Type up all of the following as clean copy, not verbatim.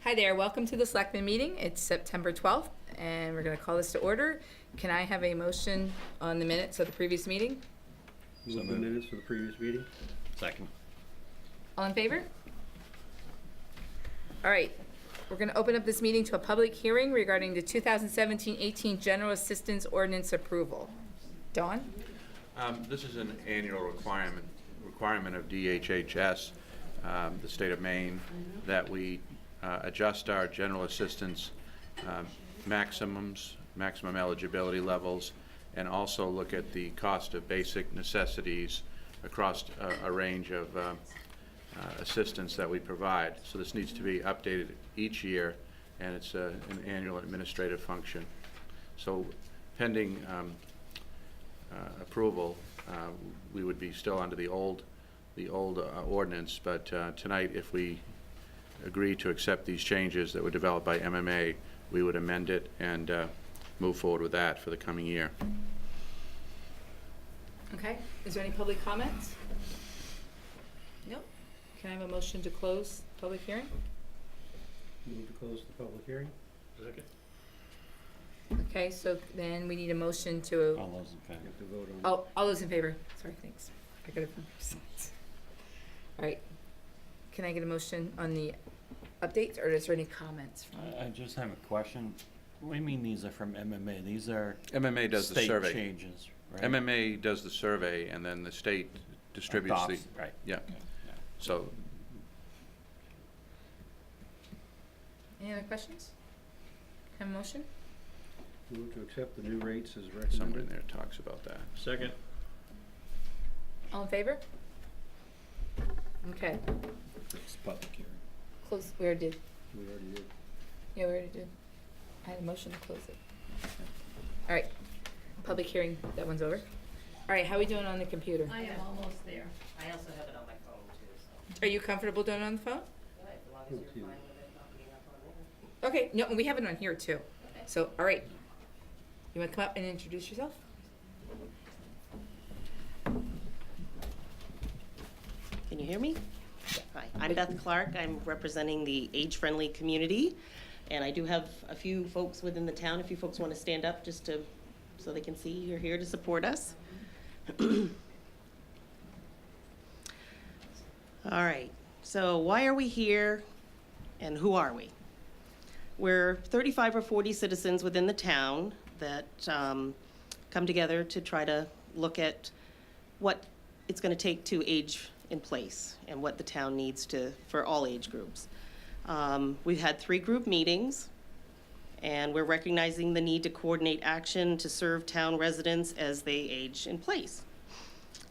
Hi there, welcome to the Selectmen meeting. It's September 12th, and we're going to call this to order. Can I have a motion on the minutes of the previous meeting? Move the minutes for the previous meeting. Second. All in favor? All right, we're going to open up this meeting to a public hearing regarding the 2017-18 General Assistance Ordinance approval. Dawn? This is an annual requirement of DHHS, the state of Maine, that we adjust our general assistance maximum eligibility levels, and also look at the cost of basic necessities across a range of assistance that we provide. So this needs to be updated each year, and it's an annual administrative function. So pending approval, we would be still under the old ordinance, but tonight, if we agree to accept these changes that were developed by MMA, we would amend it and move forward with that for the coming year. Okay, is there any public comments? No. Can I have a motion to close public hearing? Move to close the public hearing. Second. Okay, so then we need a motion to, All those in You favor? have to vote on oh, all those in favor? Sorry, thanks. I got it from all right. Can I get a motion on the updates, or is there any comments from? I just have a question. What do you mean these are from MMA? These are MMA does the state survey. changes, right? MMA does the survey, and then the state distributes the, Adopts, right. yeah. Okay, yeah. So Any other questions? Can I have a motion? it. Move to accept the new rates as somewhere in recommended. there talks about that. Second. All in favor? Okay, It's public hearing. close, we already did. We already did. Yeah, we already did. I had a motion to close it. All right, public hearing, that one's over. All right, how are we doing on the computer? I am almost there. I also have it on my phone too, so. Are you comfortable doing it on the phone? Good, as long as Thank you're you. fine with it not being up on there. Okay, no, we have it on here too. Okay. So, all right. You wanna come up and introduce yourself? Can you hear me? Hi, I'm Beth Clark. I'm representing the age-friendly community. And I do have a few folks within the town, if you folks want to stand up just to, so they can see you're here to support us. All right, so why are we here and who are we? We're 35 or 40 citizens within the town that come together to try to look at what it's going to take to age in place and what the town needs to, for all age groups. We've had 3 group meetings, and we're recognizing the need to coordinate action to serve town residents as they age in place.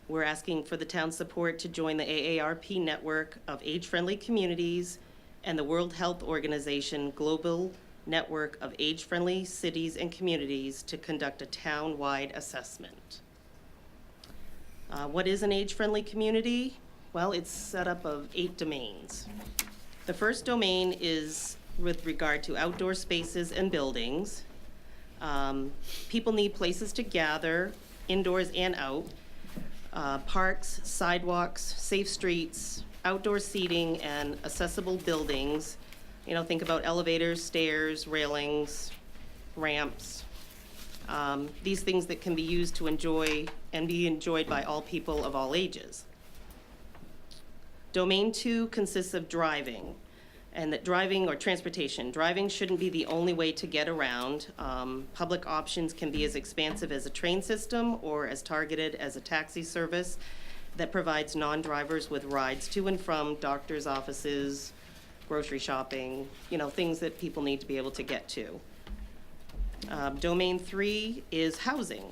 We're asking for the town's support to join the AARP network of age-friendly communities and the World Health Organization Global Network of Age-Friendly Cities and Communities to conduct a town-wide assessment. What is an age-friendly community? Well, it's set up of 8 domains. The first domain is with regard to outdoor spaces and buildings. People need places to gather, indoors and out. Parks, sidewalks, safe streets, outdoor seating, and accessible buildings. You know, think about elevators, stairs, railings, ramps. These things that can be used to enjoy and be enjoyed by all people of all ages. Domain 2 consists of driving, and that driving or transportation. Driving shouldn't be the only way to get around. Public options can be as expansive as a train system or as targeted as a taxi service that provides non-drivers with rides to and from doctors' offices, grocery shopping, you know, things that people need to be able to get to. Domain 3 is housing.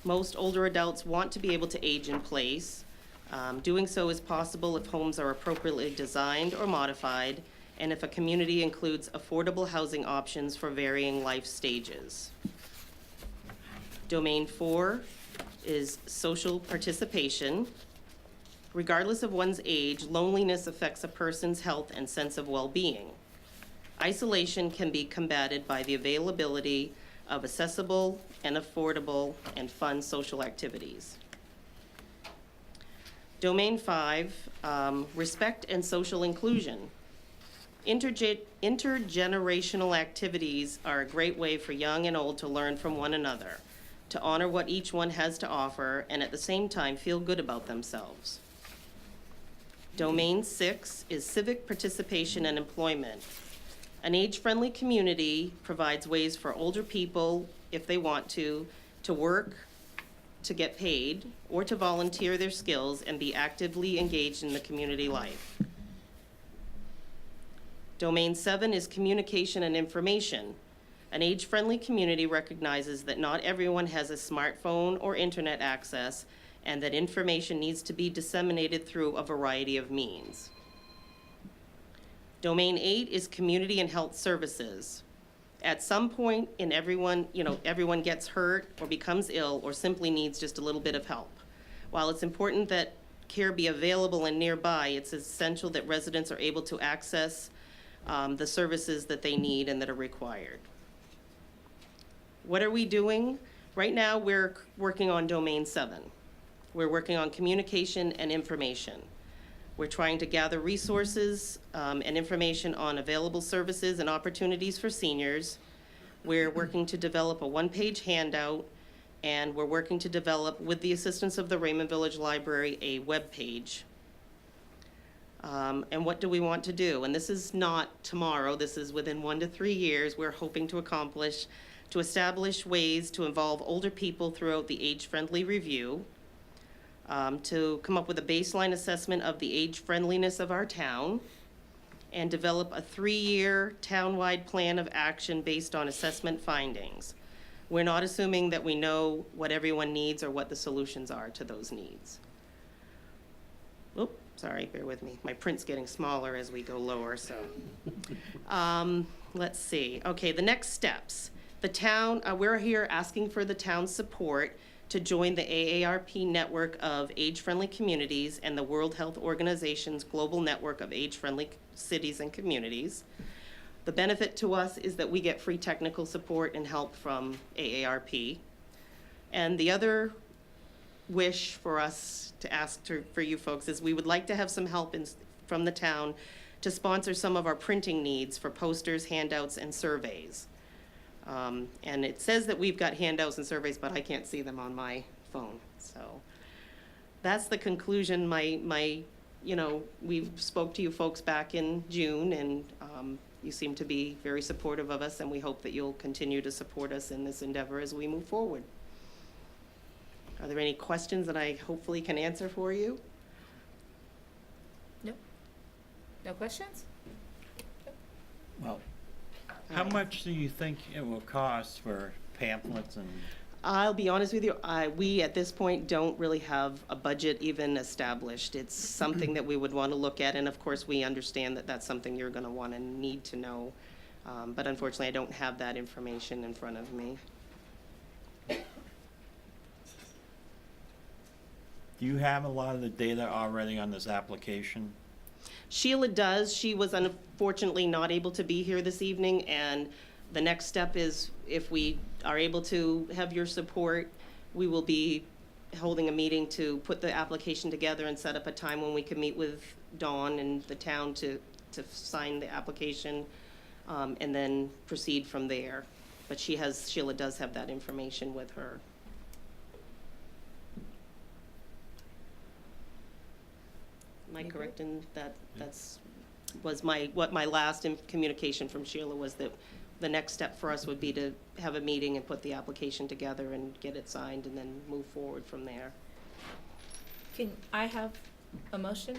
Most older adults want to be able to age in place. Doing so is possible if homes are appropriately designed or modified, and if a community includes affordable housing options for varying life stages. Domain 4 is social participation. Regardless of one's age, loneliness affects a person's health and sense of well-being. Isolation can be combated by the availability of accessible and affordable and fun social activities. Domain 5, respect and social inclusion. Intergenerational activities are a great way for young and old to learn from one another, to honor what each one has to offer, and at the same time feel good about themselves. Domain 6 is civic participation and employment. An age-friendly community provides ways for older people, if they want to work, to get paid, or to volunteer their skills and be actively engaged in the community life. Domain 7 is communication and information. An age-friendly community recognizes that not everyone has a smartphone or internet access, and that information needs to be disseminated through a variety of means. Domain 8 is community and health services. At some point in everyone gets hurt or becomes ill or simply needs just a little bit of help. While it's important that care be available and nearby, it's essential that residents are able to access the services that they need and that are required. What are we doing? Right now, we're working on Domain 7. We're working on communication and information. We're trying to gather resources and information on available services and opportunities for seniors. We're working to develop a one-page handout, and we're working to develop, with the assistance of the Raymond Village Library, a web page. And what do we want to do? And this is not tomorrow, this is within 1 to 3 years. We're hoping to accomplish, to establish ways to involve older people throughout the age-friendly review, to come up with a baseline assessment of the age-friendliness of our town, and develop a 3-year town-wide plan of action based on assessment findings. We're not assuming that we know what everyone needs or what the solutions are to those needs. Oop, sorry, bear with me. My print's getting smaller as we go lower, so. Let's see. Okay, the next steps. The town, we're here asking for the town's support to join the AARP network of age-friendly communities and the World Health Organization's global network of age-friendly cities and communities. The benefit to us is that we get free technical support and help from AARP. And the other wish for us to ask for you folks is we would like to have some help from the town to sponsor some of our printing needs for posters, handouts, and surveys. And it says that we've got handouts and surveys, but I can't see them on my phone. So that's the conclusion. We spoke to you folks back in June, and you seem to be very supportive of us, and we hope that you'll continue to support us in this endeavor as we move forward. Are there any questions that I hopefully can answer for you? No questions? Well, how much do you think it will cost for pamphlets and? I'll be honest with you, we at this point don't really have a budget even established. It's something that we would want to look at, and of course we understand that that's something you're going to want to need to know. But unfortunately, I don't have that information in front of me. Do you have a lot of the data already on this application? Sheila does. She was unfortunately not able to be here this evening, and the next step is, if we are able to have your support, we will be holding a meeting to put the application together and set up a time when we can meet with Dawn and the town to sign the application, and then proceed from there. But Sheila does have that information with her. Am I correct in that? Was what my last communication from Sheila was, that the next step for us would be to have a meeting and put the application together and get it signed and then move forward from there. Can I have a motion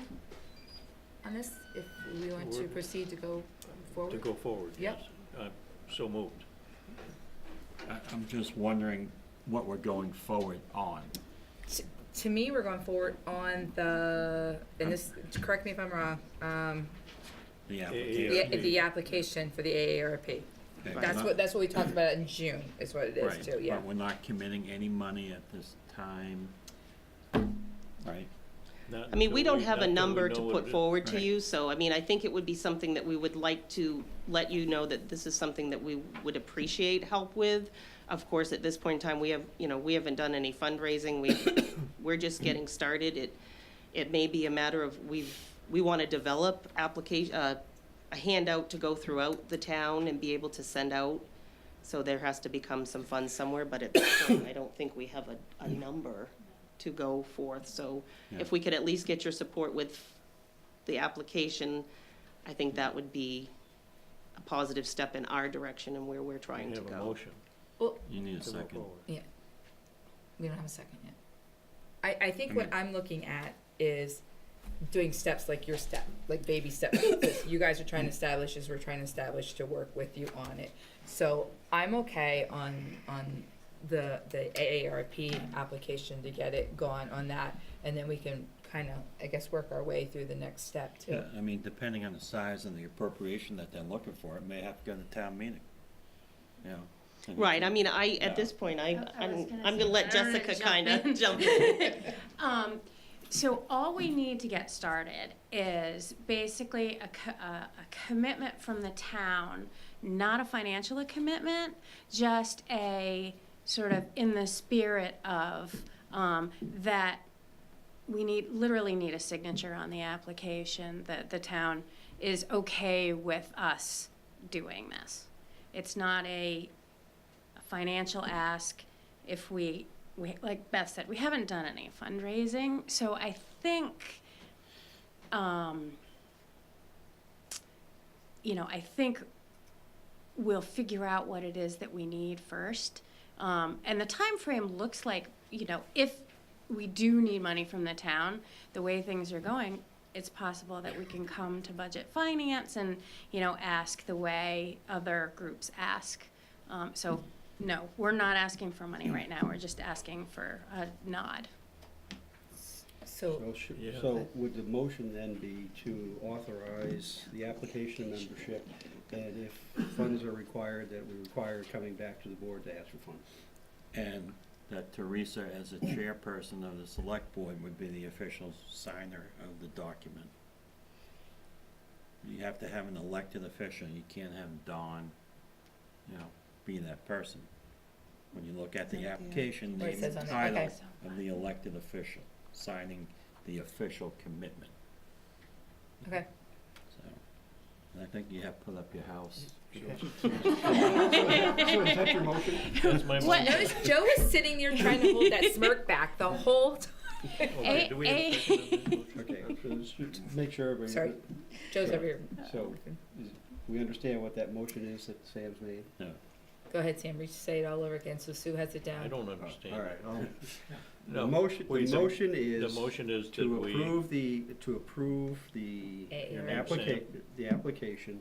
on this, if we want to proceed to go forward? To go forward, yes. Yep. So moved. I'm just wondering what we're going forward on. To me, we're going forward on and this, correct me if I'm wrong, The application. the application for the AARP. Okay, That's what we talked about in June, is what it is right, too, yeah. But we're not committing any money at this time, right? Not I mean, we until don't have a not till we number know to what put it is. forward to Right. you, so I mean, I think it would be something that we would like to let you know that this is something that we would appreciate help with. Of course, at this point in time, we haven't done any fundraising. We're just getting started. It may be a matter of we want to develop a handout to go throughout the town and be able to send out. So there has to become some funds somewhere, but at this point, I don't think we have a number to go forth. So if we could at least get your support with the application, I think that would be a positive step in our direction and where we're trying We to have a go. motion You need a to move second. forward. Yeah. We don't have a second yet. I think what I'm looking at is doing steps like your step, like baby steps. that you guys are trying to establish as we're trying to establish to work with you on it. So I'm okay on the AARP application to get it gone on that, and then we can kind of, I guess, work our way through the next step too. Yeah, I mean, depending on the size and the appropriation that they're looking for, it may have to go to town meeting, you know. and Right, I it's- mean, Yeah. at this point, I was I'm gonna gonna say, let I don't wanna Jessica jump kinda in. jump in. So all we need to get started is basically a commitment from the town, not a financial commitment, just a sort of in the spirit of, that we literally need a signature on the application that the town is okay with us doing this. It's not a financial ask. If we, like Beth said, we haven't done any fundraising, so I think, I think we'll figure out what it is that we need first. And the time frame looks like, if we do need money from the town, the way things are going, it's possible that we can come to budget finance and, ask the way other groups ask. So, no, we're not asking for money right now. We're just asking for a nod. So, Yeah. So would the motion then be to authorize the application of membership, and if funds are required, that we require coming back to the board to ask for funds? And that Teresa, as a chairperson of the select board, would be the official signer of the document. You have to have an elected official, you can't have Dawn, be that person. When you look at the application, Where it name says and on there, title okay. of the elected official, signing the official commitment, okay. so. And I think you have to put up your house. So is that your motion? That's my What? motion. Notice Joe is sitting there trying to hold that smirk back the whole time. Okay, do we have a second on this motion? Okay, so just make sure everybody. Sorry. Joe's over here. So, we understand what that motion is that Sam's made? No, Go ahead, Sam, say it all over again, so Sue has it down. I don't understand. All right. No, The motion, wait, the motion is. The motion is that To we, approve the AARP. application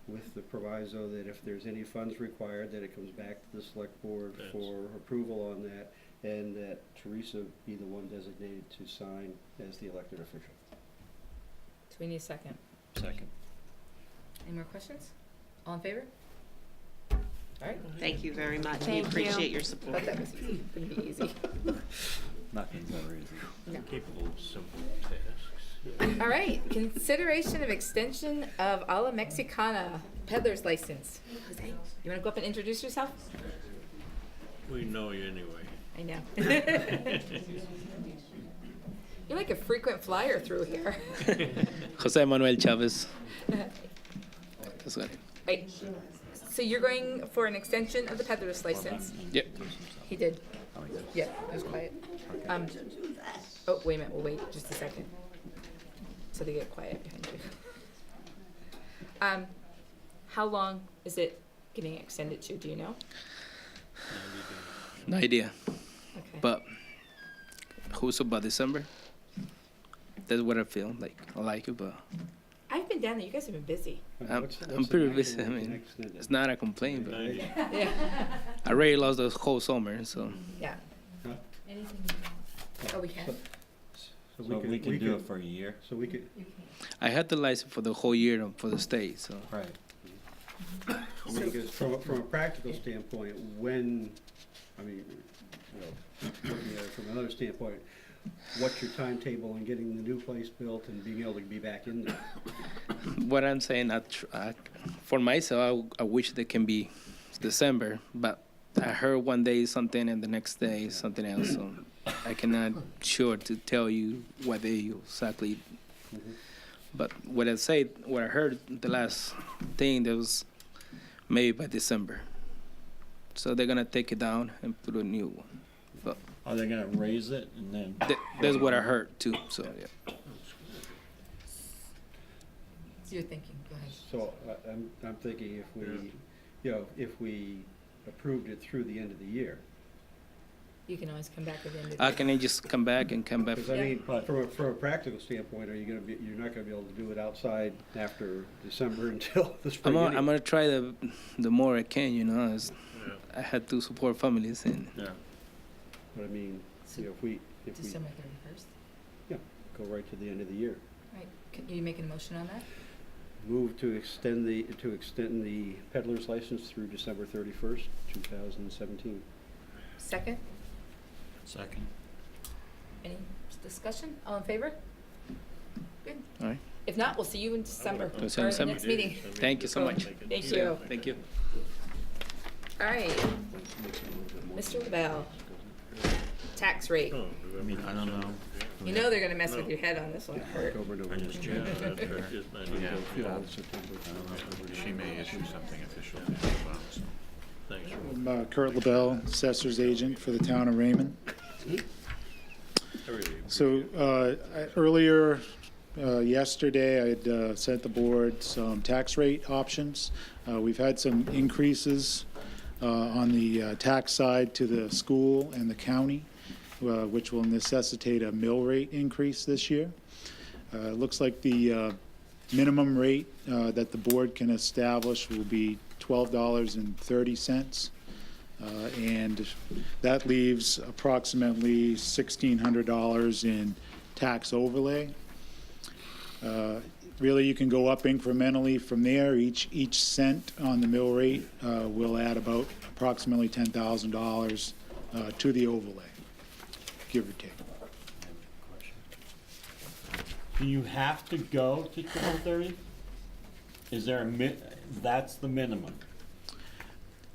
with the proviso that if there's any funds required, that it comes back to the select board That's- for approval on that, and that Teresa be the one designated to sign as the elected official. So we need a second. second. Any more questions? All in favor? All right. Thank you very much. We Thank you. appreciate your support. Thought that was easy. Gonna be easy. Nothing's ever easy. No. capable of simple tasks. All right, consideration of extension of a la Mexicana peddler's license. Jose, you wanna go up and introduce yourself? We know you anyway. I know. You're like a frequent flyer through here. Jose Manuel Chavez. That's got it. Right, so you're going for an extension of the peddler's license? Yep. He did. Yeah, it was quiet. Oh, wait a minute, we'll wait just a second. So they get quiet behind you. How long is it getting extended to, do you know? No idea. Okay. But who's about December? That's what I feel like. I like it, but I've been down there, you guys have been busy. I'm What's pretty the busy. I maximum we mean, can extend it? it's not a complaint, but Yeah, I already lost the whole summer, so yeah. Huh? Oh, we can? So So we can do it for a year. So we could, I had the license for the whole year for the state. So Right. because from a practical standpoint, when, I mean, looking at it from another standpoint, what's your timetable in getting the new place built and being able to be back in there? what I'm saying, for myself, I wish they can be December, but I heard one day something and the next day something else. So I cannot sure to tell you what day exactly. But what I heard the last thing, that was maybe by December. So they're gonna take it down and put a new one. But Are they gonna raise it and then? that's what I heard too, so, yeah. So you're thinking, go ahead. So I'm thinking if we, if we approved it through the end of the year. You can always come back at the end of the year. Can I just come back? Because I mean, But- from a practical standpoint, you're not gonna be able to do it outside after December until the spring I'm anyway. gonna try the more I can, I had to support families and Yeah. But I mean, So if we, December 31st. go right to the end of the year. Right, can you make a motion on that? Move to extend the peddler's license through December 31st, 2017. Second, Second. any discussion? All in favor? Good. All right. If not, we'll see you in December, We'll see or you in the December. next meeting. Thank you so much. Thank you. Thank you. All right, Mr. LaBelle, tax rate. Oh, I mean, I don't know. You know they're gonna mess with your head on this one, Kurt. October, I November. just Yeah, checked. that's just not Yeah, even- she may issue something official as well, so. Thanks. I'm Kurt LaBelle, Assessor's Agent for the town of Raymond. I really So earlier yesterday, I had sent the board some tax rate options. We've had some increases on the tax side to the school and the county, which will necessitate a mill rate increase this year. It looks like the minimum rate that the board can establish will be $12.30. And that leaves approximately $1,600 in tax overlay. Really, you can go up incrementally from there. Each cent on the mill rate will add about approximately $10,000 to the overlay, give or take. Do you have to go to 12:30? Is there that's the minimum?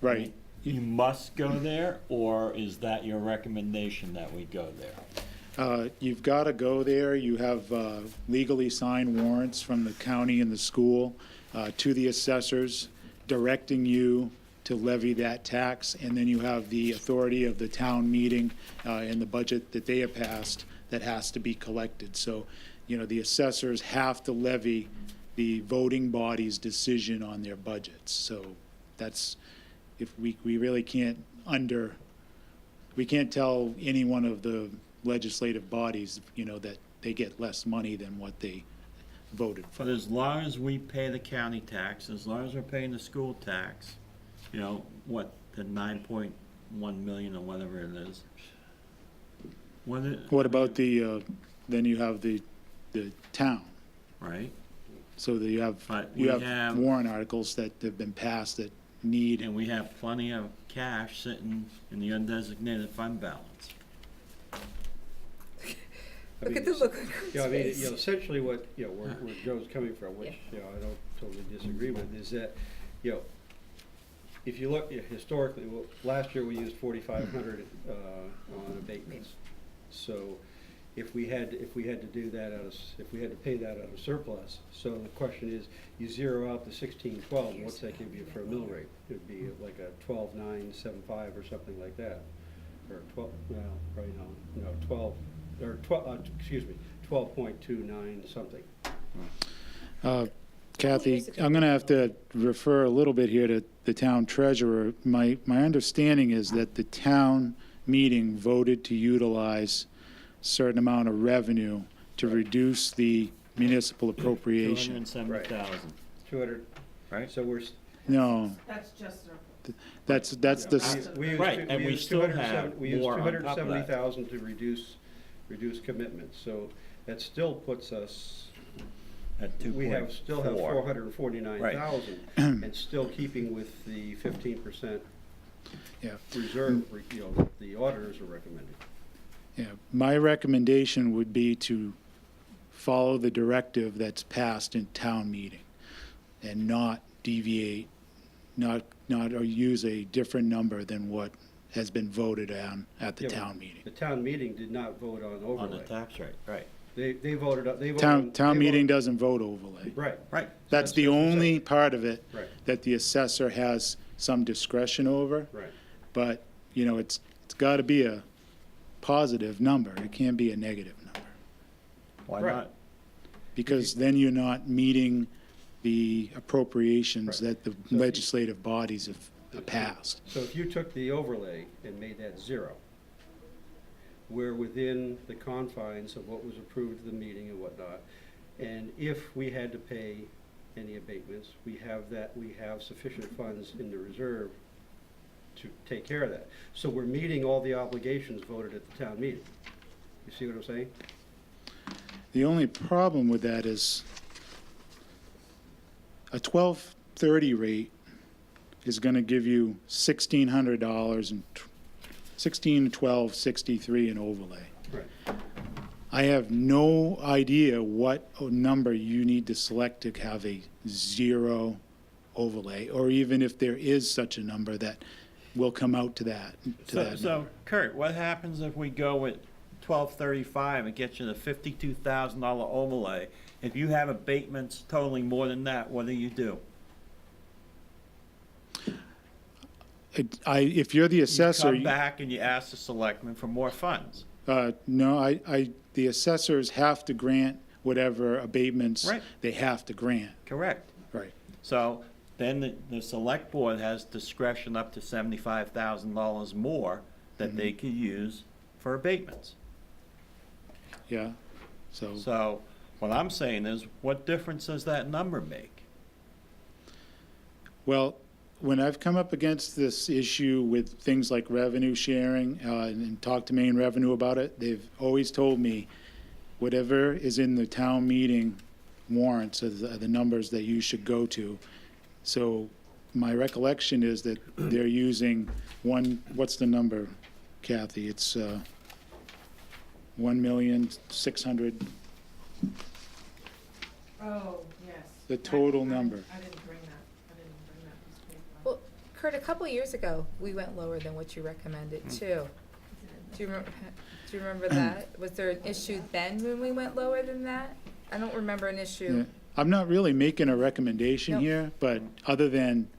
Right. You must go there, or is that your recommendation that we go there? You've got to go there. You have legally signed warrants from the county and the school to the assessors directing you to levy that tax, and then you have the authority of the town meeting and the budget that they have passed that has to be collected. So, the assessors have to levy the voting body's decision on their budgets. So that's, if we really can't we can't tell any one of the legislative bodies, that they get less money than what they voted for. But as long as we pay the county tax, as long as we're paying the school tax, the 9.1 million or whatever it is. What about then you have the town? Right, So that you have But we have- warrant articles that have been passed that need, and we have plenty of cash sitting in the undesignated fund balance. Look at the look on Kurt's I mean, face. essentially what, where Joe's coming from, which, I don't totally disagree with, is that, if you look historically, well, last year we used 4,500 on abatements. So if we had to do that if we had to pay that out of surplus, so the question is, you zero out the 1612, what's that give you for a mill rate? It'd be like a 12,975 or something like that, or 12, well, probably no, 12, or 12, excuse me, 12.29 something. Kathy, I'm going to have to refer a little bit here to the town treasurer. My understanding is that the town meeting voted to utilize a certain amount of revenue to reduce the municipal appropriation. 270,000, 200, right? so we're, No, That's just their. that's the, we used, Right, and we used still 270 have we used more on top of that. 270,000 to reduce commitments, so that still puts us, At 2.4. we still have 449,000, and still keeping with the 15% yeah. reserve, that the auditors are recommending. Yeah, my recommendation would be to follow the directive that's passed in town meeting and not deviate, not or use a different number than what has been voted on at the Yeah, town meeting. The town meeting did not vote on On the overlay. tax rate, right. They voted up, they voted. Town they meeting voted- doesn't vote overlay. Right, Right. That's the what I'm only saying. part of it Right. that the assessor has some discretion over. right. But, you know, it's got to be a positive number. It can't be a negative number. Why Right. not? Because then you're not meeting the appropriations Right. that the legislative bodies have passed. So if you took the overlay and made that 0, we're within the confines of what was approved at the meeting and whatnot. And if we had to pay any abatements, we have sufficient funds in the reserve to take care of that. So we're meeting all the obligations voted at the town meeting. You see what I'm saying? The only problem with that is a 1230 rate is going to give you $1,600 and $16,1263 in overlay. Right. I have no idea what number you need to select to have a 0 overlay, or even if there is such a number that will come out to that So, number. Kurt, what happens if we go with 1235 and get you the $52,000 overlay? If you have abatements totaling more than that, what do you do? If you're the You assessor, come back and you ask the selectmen for more funds. no, the assessors have to grant whatever abatements Right. they have to grant. Correct. Right. So then the select board has discretion up to $75,000 more that they could use for abatements. Yeah, so, So what I'm saying is, what difference does that number make? well, when I've come up against this issue with things like revenue sharing, and talked to Maine Revenue about it, they've always told me, whatever is in the town meeting warrants are the numbers that you should go to. So my recollection is that they're using what's the number, Kathy? It's, 1,600,000, Oh, yes. the total number. I didn't bring that, piece of paper. Well, Kurt, a couple of years ago, we went lower than what you recommended too. Do you remember that? Was there an issue then when we went lower than that? I don't remember an Yeah. issue. I'm not really making a recommendation Nope. here, but other than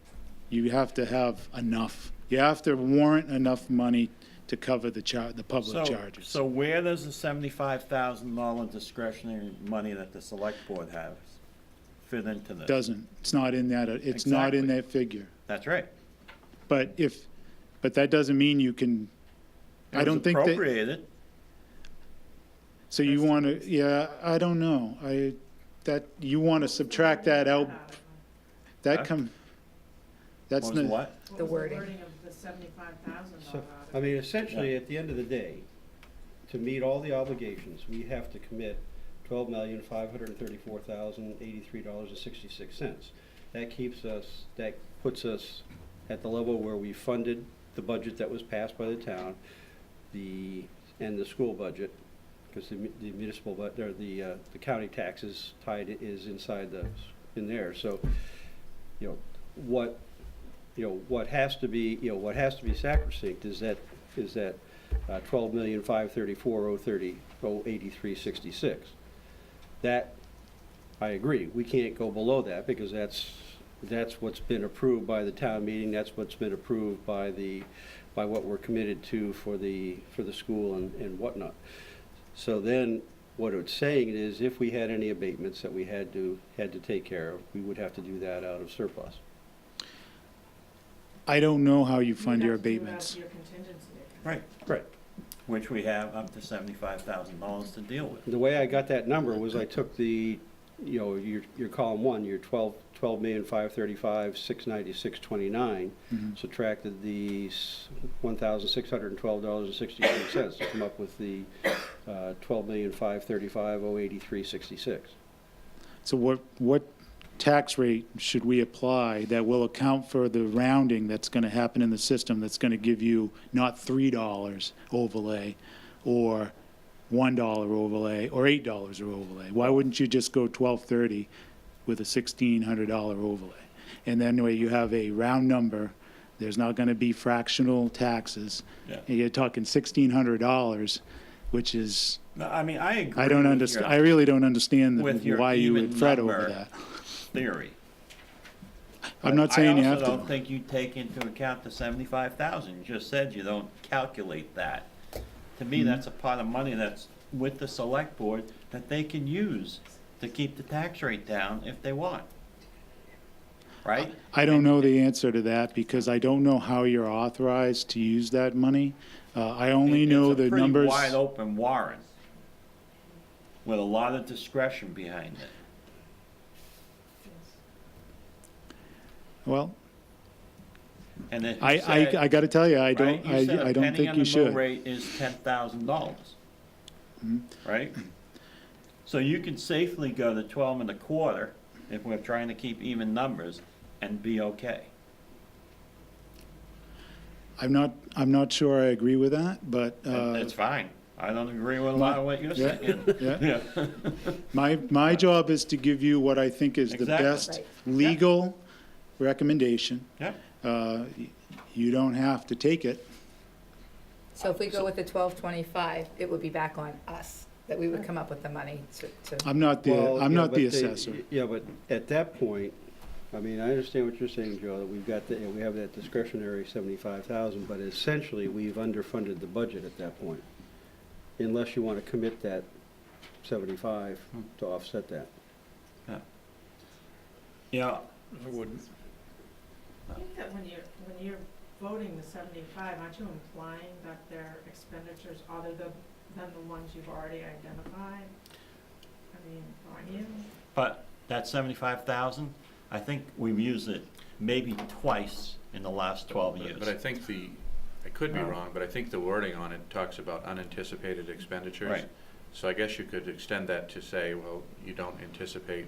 you have to have enough. You have to warrant enough money to cover the public charges. So where does the $75,000 discretionary money that the select board has fit into this? Doesn't, it's not in that, it's not in Exactly. that figure. That's right. But that doesn't mean you can, I don't think It was that, appropriated. so you want to, yeah, I don't know. You want to subtract that out, Huh? that's What was not, what? The wording. of the $75,000 So, I mean, essentially, at the end of the day, to meet all the obligations, we have to commit $12,534,083.66. That puts us at the level where we funded the budget that was passed by the town, and the school budget, because the municipal, or the county taxes is inside in there. So, what has to be sacrosanct is that 12,534,083.66. That, I agree, we can't go below that, because that's what's been approved by the town meeting, that's what's been approved by what we're committed to for the school and whatnot. So then, what it's saying is, if we had any abatements that we had to take care of, we would have to do that out of surplus. I don't know how you fund your abatements. Your contingency. Right. Right. Which we have up to $75,000 to deal with. The way I got that number was I took your column 1, your 12,535,696.29, subtracted the $1,612.63 to come up with the 12,535,083.66. So what tax rate should we apply that will account for the rounding that's going to happen in the system, that's going to give you not $3 overlay or $1 overlay or $8 overlay? Why wouldn't you just go $12.30 with a $1,600 overlay? And then where you have a round number, there's not going to be fractional taxes. Yeah. And you're talking $1,600 which is, No, I mean, I agree. I don't with understand, your- I really don't understand with your why you would even fret over number that. Theory. I'm not saying you have I also to. don't think you take into account the 75,000. You just said you don't calculate that. To me, that's a pot of money that's with the select board that they can use to keep the tax rate down if they want. Right? I don't know the answer to that because I don't know how you're authorized to use that money. I only know the It's a numbers. pretty wide open warrant with a lot of discretion behind it. Well, And if you I said, gotta tell you, I right, don't, you said a I don't penny think on you the mill should. rate is $10,000. Right? So you can safely go to 12 and a quarter if we're trying to keep even numbers and be okay. I'm not sure I agree with that, but, It's fine. I don't agree with a lot of what you're Yeah. saying. yeah. Yeah. My job is to give you what I think is the Exactly. best Right. legal recommendation. Yeah. You don't have to take it. So if we go with the 1225, it would be back on us, that we would come up with the money to. I'm not Well, I'm yeah, not the but they- assessor. Yeah, but at that point, I mean, I understand what you're saying, Joe, that we've got, we have that discretionary 75,000, but essentially, we've underfunded the budget at that point. Unless you want to commit that 75 to offset that. Yeah. I wouldn't. I think that when you're voting the 75, aren't you implying that their expenditures other than the ones you've already identified? I mean, aren't you? But that 75,000, I think we've used it maybe twice in the last 12 years. But I think I could be wrong, but I think the wording on it talks about unanticipated expenditures. Right. So I guess you could extend that to say, well, you don't anticipate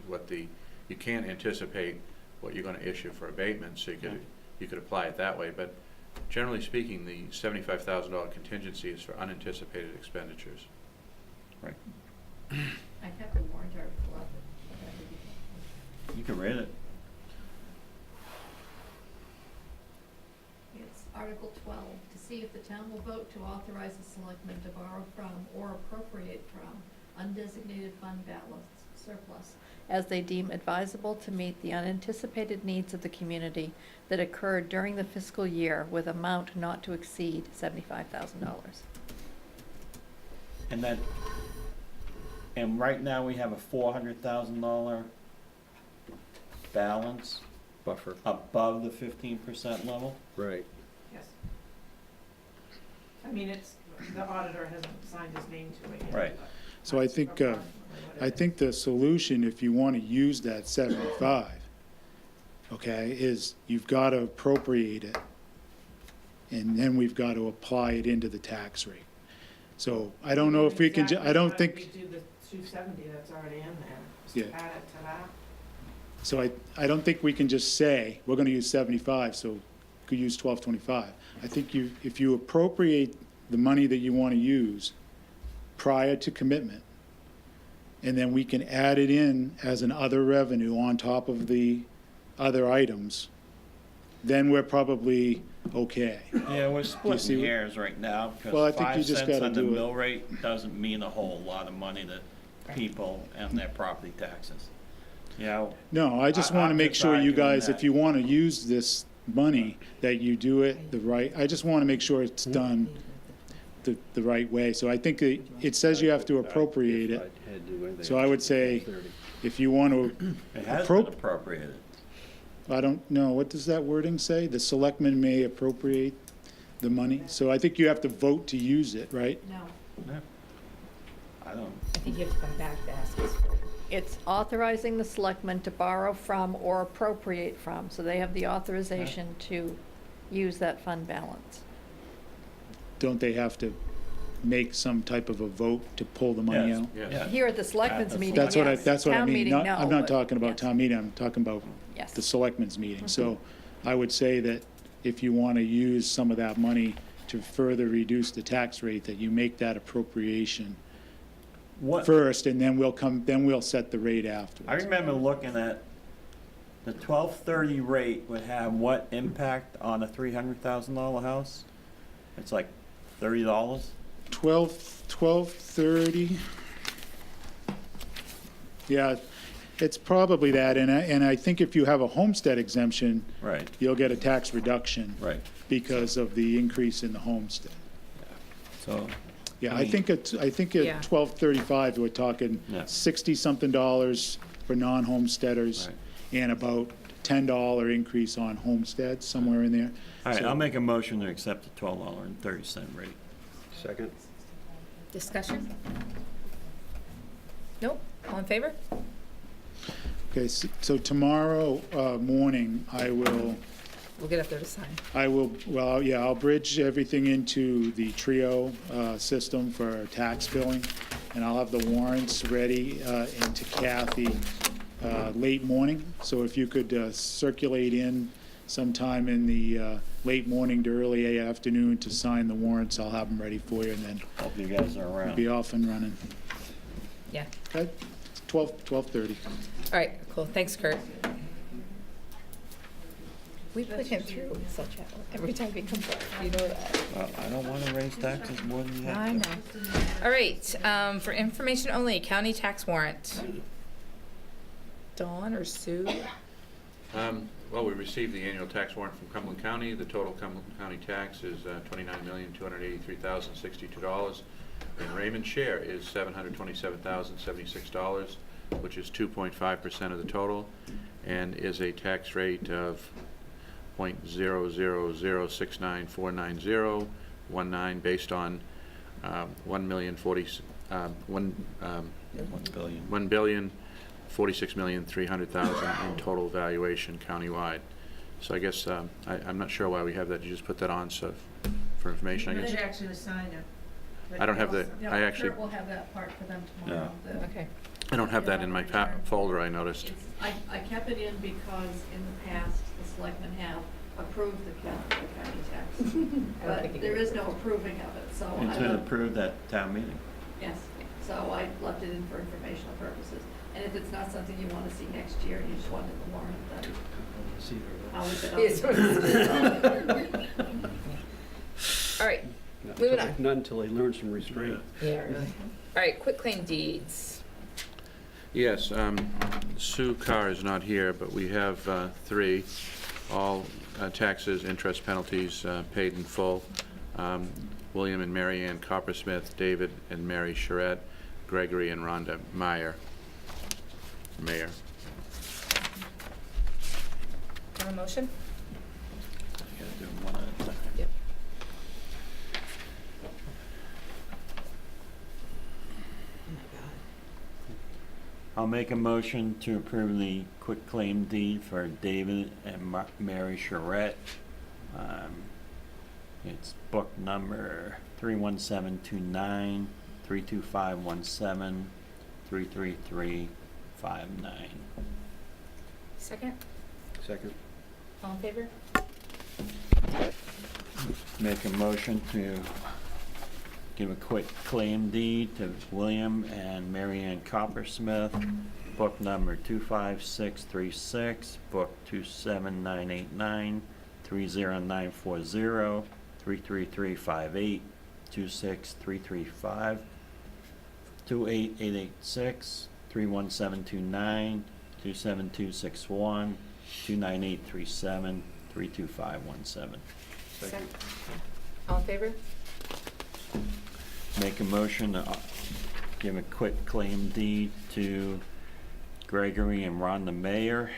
you can't anticipate what you're gonna issue for abatement, so you could apply it that way. But generally speaking, the $75,000 contingency is for unanticipated expenditures. Right. I have the warrant article up. You can read it. It's Article 12, to see if the town will vote to authorize the selectmen to borrow from or appropriate from undesignated fund balance surplus as they deem advisable to meet the unanticipated needs of the community that occurred during the fiscal year with amount not to exceed $75,000. And right now we have a $400,000 balance Buffer. above the 15% level. Right. Yes. I mean, the auditor hasn't signed his name to it yet. Right. but So I that's think, approximately what I it think the solution, if you want to use that 75, okay, is you've got to appropriate it, and then we've got to apply it into the tax rate. So I don't know if we can, I don't think, We do the 270 that's already in there, just Yeah. add it to that. so I don't think we can just say, we're going to use 75, so could use 1225. I think if you appropriate the money that you want to use prior to commitment, and then we can add it in as an other revenue on top of the other items, then we're probably okay. Yeah, we're see splitting what- hairs right now Well, I because think you 5 just cents gotta on the do it. mill rate doesn't mean a whole lot of money to people and their property taxes. You know, No, I just want to I'm make just sure you arguing guys, that. if you want to use this money, that you do it the right, I just want to make sure it's done the right way. So I think it says you have to appropriate it. So I would say, if you want to, it has been appropriated. I don't know, what does that wording say? The selectmen may appropriate the money? So I think you have to vote to use it, right? No. Yeah. I don't, I think you have to come back to ask us for it. It's authorizing the selectmen to borrow from or appropriate from, so they have the authorization to use that fund balance. Don't they have to make some type of a vote to pull the money Yes. out? yeah. Here at the selectmen's meeting, That's what I, yes. that's what I Town mean. meeting, no, I'm not but talking about yes. town meeting, I'm talking about Yes. the selectmen's meeting. So I would say that if you want to use some of that money to further reduce the tax rate, that you make that appropriation What, first, and then we'll set the rate I afterwards. remember looking at the 1230 rate would have what impact on a $300,000 house? It's like $30. 12:30. Yeah, it's probably that, and I think if you have a homestead exemption, Right, you'll get a tax reduction right. because of the increase in the homestead. So, Yeah, I I mean- think Yeah. at 12:35, we're talking Yeah. $60-something for non-homesteaders, Right. and about $10 increase on homesteads, somewhere in there. all right, So- I'll make a motion to accept the $12.30 rate. Second? Discussion? Nope, all in favor? Okay, so tomorrow morning, We'll get up there to sign. I'll bridge everything into the Trio system for tax billing, and I'll have the warrants ready and to Kathy late morning. So if you could circulate in sometime in the late morning to early afternoon to sign the warrants, I'll have them ready for you, and then Hope you guys are we'll around. be off and running. Yeah. Okay? 12:30. All right, cool, thanks, Kurt. We put him through such a, every time he comes up, you know that. Well, I don't want to raise taxes more than you have to. I know. All right, for information only, county tax warrant. Dawn or Sue? Well, we received the annual tax warrant from Cumberland County. The total Cumberland County tax is $29,283,062. And Raymond's share is $727,076, which is 2.5% of the total, and is a tax rate of .000694919 based on $1,046,300,000 in total valuation countywide. So I guess I'm not sure why we have that. You just put that on so for information, I But guess. they actually sign it. I don't have the. Yeah, I actually. Kurt will have that part for them tomorrow. The- Okay. I don't have that in my folder. I noticed. It's- I kept it in because in the past, the selectmen have approved the county tax. But there is no approving of it, so It's I been don't, approved at town meeting. yes, so I left it in for informational purposes. And if it's not something you wanna see next year, and you just wanted the warrant, then I'll leave it Yes. on. All right, Not Moving until- on. Not until they learn some restraint. yeah, really. All right, quitclaim deeds. Yes, Sue Carr is not here, but we have three, all taxes, interest, penalties paid in full. William and Mary Ann Coppersmith, David and Mary Charette, Gregory and Rhonda Meyer. Mayor. Have a motion? You gotta do them one at a time. Yep. Oh my God. I'll make a motion to approve the quitclaim deed for David and Mary Charette. It's book number 31729, 32517, 33359. Second, Second? all in favor? Make a motion to give a quitclaim deed to William and Mary Ann Coppersmith, book number 25636, book 27989, 30940, 33358, 26335, 28886, 31729, 27261, 29837, 32517. Second. All in favor? Make a motion to give a quitclaim deed to Gregory and Rhonda Mayer,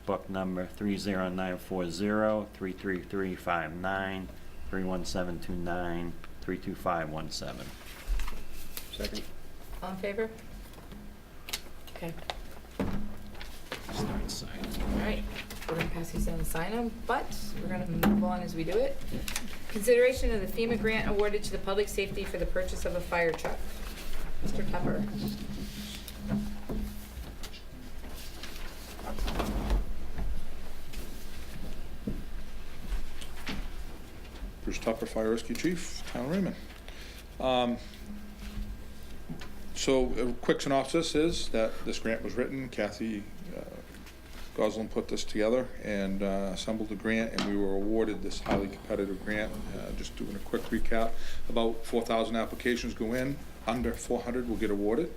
book number 30940, 33359, 31729, 32517. Second? All in favor? Okay, Start signing. all right. We're gonna pass these down and sign them, but we're gonna move on as we do it. Consideration of the FEMA grant awarded to the public safety for the purchase of a fire truck. Mr. Tupper. Bruce Tupper, Fire Rescue Chief, Town of Raymond. So a quick synopsis is that this grant was written, Kathy Goslin put this together and assembled the grant, and we were awarded this highly competitive grant. Just doing a quick recap, about 4,000 applications go in. under 400 will get awarded.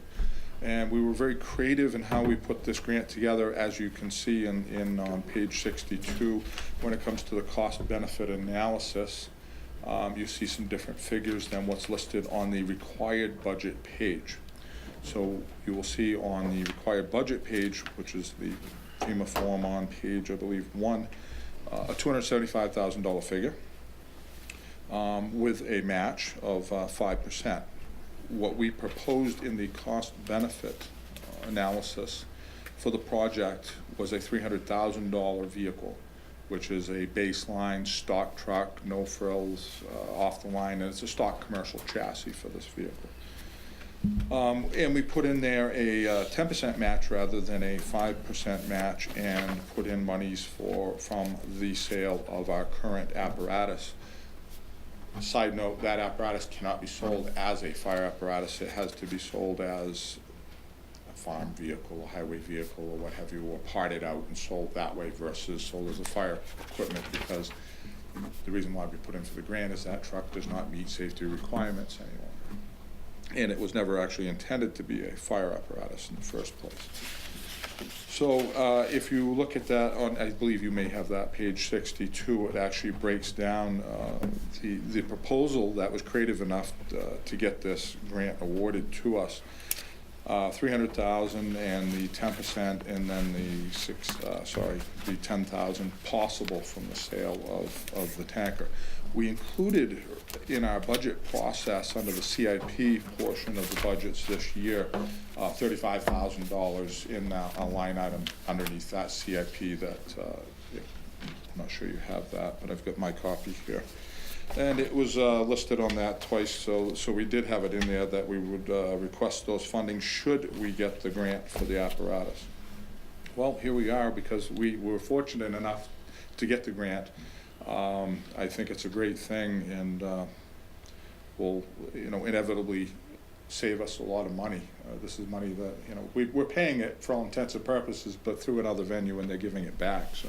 And we were very creative in how we put this grant together, as you can see on page 62. When it comes to the cost-benefit analysis, you see some different figures than what's listed on the required budget page. So you will see on the required budget page, which is the FEMA form on page, I believe, 1, a $275,000 figure with a match of 5%. What we proposed in the cost-benefit analysis for the project was a $300,000 vehicle, which is a baseline stock truck, no frills, off the line, and it's a stock commercial chassis for this vehicle. And we put in there a 10% match rather than a 5% match, and put in monies from the sale of our current apparatus. Side note, that apparatus cannot be sold as a fire apparatus. It has to be sold as a farm vehicle, a highway vehicle, or what have you, or parted out and sold that way versus sold as a fire equipment, because the reason why we put in for the grant is that truck does not meet safety requirements anymore. And it was never actually intended to be a fire apparatus in the first place. So if you look at that on, I believe you may have that page 62, it actually breaks down the proposal that was creative enough to get this grant awarded to us. 300,000 and the 10%, and then the 10,000 possible from the sale of the tanker. We included in our budget process under the CIP portion of the budgets this year, $35,000 in a line item underneath that CIP that, I'm not sure you have that, but I've got my copy here. And it was listed on that twice, so we did have it in there that we would request those funding should we get the grant for the apparatus. Well, here we are, because we were fortunate enough to get the grant. I think it's a great thing, and will, inevitably save us a lot of money. This is money that, we're paying it for all intents and purposes, but through another venue, and they're giving it back. So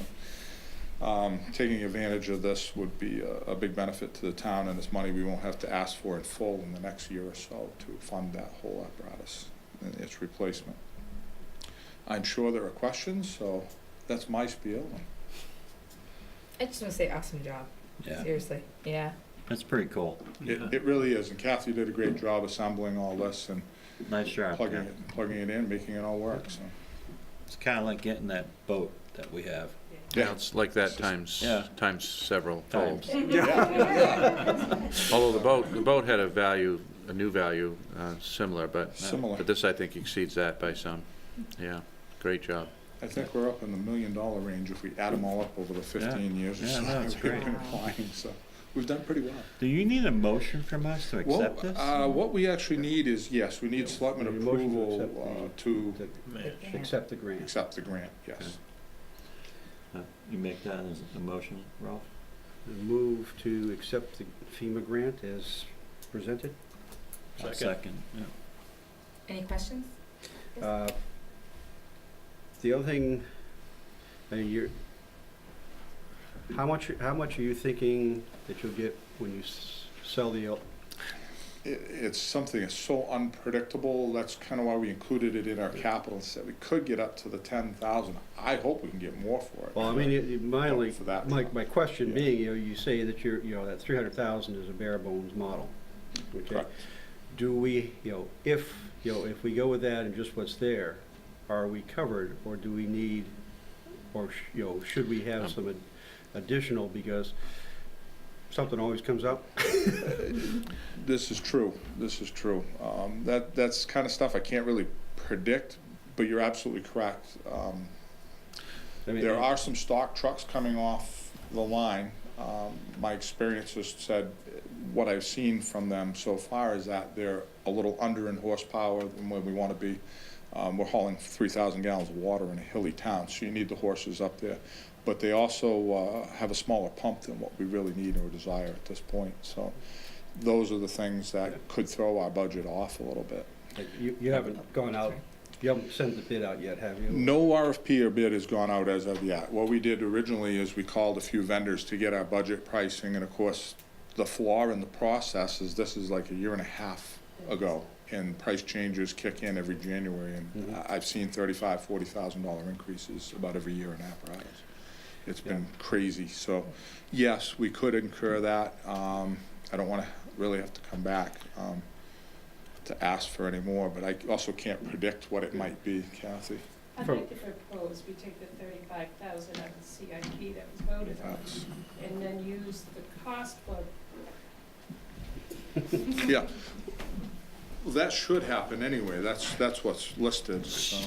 taking advantage of this would be a big benefit to the town, and it's money we won't have to ask for in full in the next year or so to fund that whole apparatus and its replacement. I'm sure there are questions, so that's my spiel. I just want to say awesome job. Yeah. Seriously. Yeah. That's pretty cool. It really is, and Kathy did a great job assembling all this and Nice job. plugging it in, making it all work. So It's kind of like getting that boat that we have. Yeah, it's like that times several Times. folds. Although the boat had a new value, similar, but this I think exceeds that by some. Yeah, great job. I think we're up in the $1 million range if we add them all up over the 15 years or so. No, it's we've great. been applying, so we've done pretty well. Do you need a motion from us to accept this? What we actually need is, yes, we need selectmen A motion approval to accept the grant. accept the grant, yes. You make that as a motion, Ralph? Move to accept the FEMA grant as presented. Second. Yeah. Any questions? The other thing, how much are you thinking that you'll get when you sell the? It's something that's so unpredictable. That's kind of why we included it in our capital, said we could get up to the 10,000. I hope we can get more for it. Well, I mean, my question Yeah. being, you say that that 300,000 is a bare bones model. Okay. Correct. Do we, if we go with that and just what's there, are we covered, or do we need, or should we have some additional, because something always comes up? This is true. That's kind of stuff I can't really predict, but you're absolutely correct. There are some stock trucks coming off the line. My experience has said, what I've seen from them so far is that they're a little under in horsepower than where we want to be. We're hauling 3,000 gallons of water in a hilly town, so you need the horses up there. But they also have a smaller pump than what we really need or desire at this point. So those are the things that could throw our budget off a little bit. You haven't gone out, you haven't sent the bid out yet, have you? No RFP or bid has gone out as of yet. What we did originally is we called a few vendors to get our budget pricing, and of course, the flaw in the process is this is like a 1.5 year ago, and price changes kick in every January, and I've seen $35,000, $40,000 increases about every year in apparatus. It's been crazy, so, yes, we could incur that. I don't wanna really have to come back, to ask for any more, but I also can't predict what it might be, Kathy. I'd like to propose we take the 35,000 out of the CIP that was voted on, and then use the cost for. Yeah. Well, that should happen anyway, that's what's listed, so.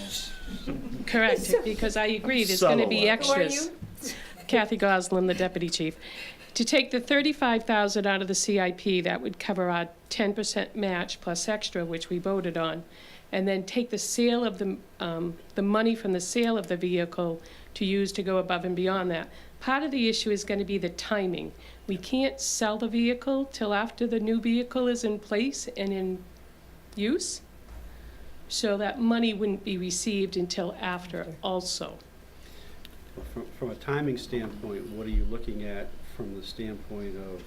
Correct, because I agree, there's gonna be extras. Kathy Goslin, the deputy chief. To take the 35,000 out of the CIP, that would cover our 10% match plus extra, which we voted on, and then take the sale of the money from the sale of the vehicle to use to go above and beyond that. Part of the issue is going to be the timing. We can't sell the vehicle till after the new vehicle is in place and in use, so that money wouldn't be received until after also. From a timing standpoint, what are you looking at from the standpoint of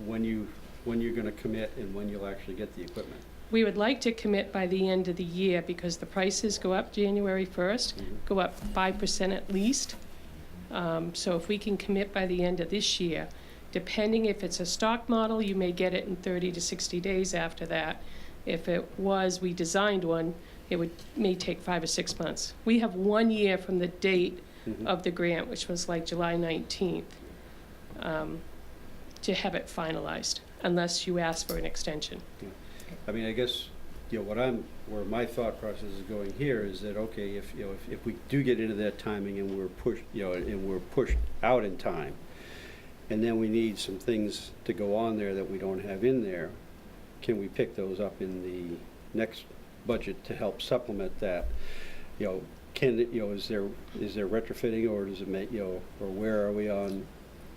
when you're gonna commit and when you'll actually get the equipment? We would like to commit by the end of the year because the prices go up January 1st, go up 5% at least. So if we can commit by the end of this year, depending if it's a stock model, you may get it in 30 to 60 days after that. If it was, we designed one, it may take 5 or 6 months. We have 1 year from the date of the grant, which was like July 19th, to have it finalized, unless you ask for an extension. I mean, I guess, where my thought process is going here is that, okay, if we do get into that timing and we're pushed out in time, and then we need some things to go on there that we don't have in there, can we pick those up in the next budget to help supplement that? Is there retrofitting, or does it make, or where are we on?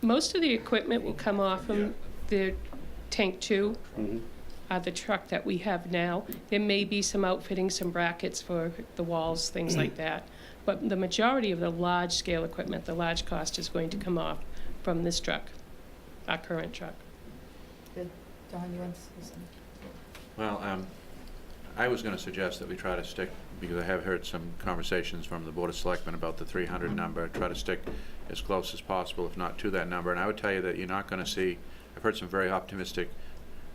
Most of the equipment will come off from the Tank 2, the truck that we have now. There may be some outfitting, some brackets for the walls, things like that. But the majority of the large-scale equipment, the large cost, is going to come off from this truck, our current truck. Good. Don, you want to say something? Well, I was going to suggest that we try to stick, because I have heard some conversations from the Board of Selectmen about the 300 number, try to stick as close as possible, if not to that number. And I would tell you that you're not going to see, I've heard some very optimistic,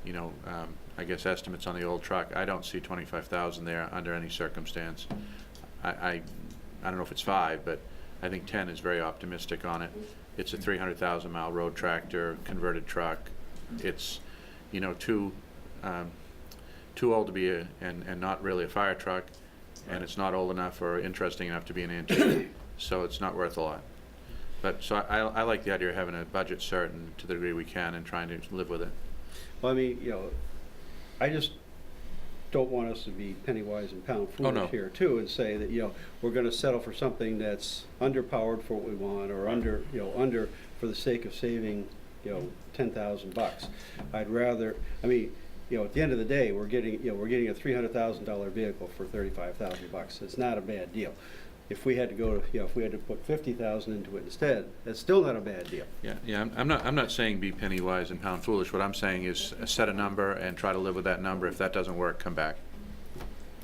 I guess, estimates on the old truck. I don't see 25,000 there under any circumstance. I don't know if it's 5, but I think 10 is very optimistic on it. It's a 300,000 mile road tractor, converted truck. It's, too old to be and not really a fire truck, and it's not old enough or interesting enough to be an antique, so it's not worth a lot. But so I like the idea of having a budget certain to the degree we can and trying to live with it. Well, I mean, I just don't want us to be penny wise and pound foolish here too, and say that, we're gonna settle for something that's underpowered for what we want, or under for the sake of saving, $10,000. I'd rather, at the end of the day, we're getting a $300,000 vehicle for $35,000. It's not a bad deal. If we had to go to, if we had to put 50,000 into it instead, that's still not a bad deal. Yeah. I'm not saying be penny wise and pound foolish. What I'm saying is set a number and try to live with that number. If that doesn't work, come back.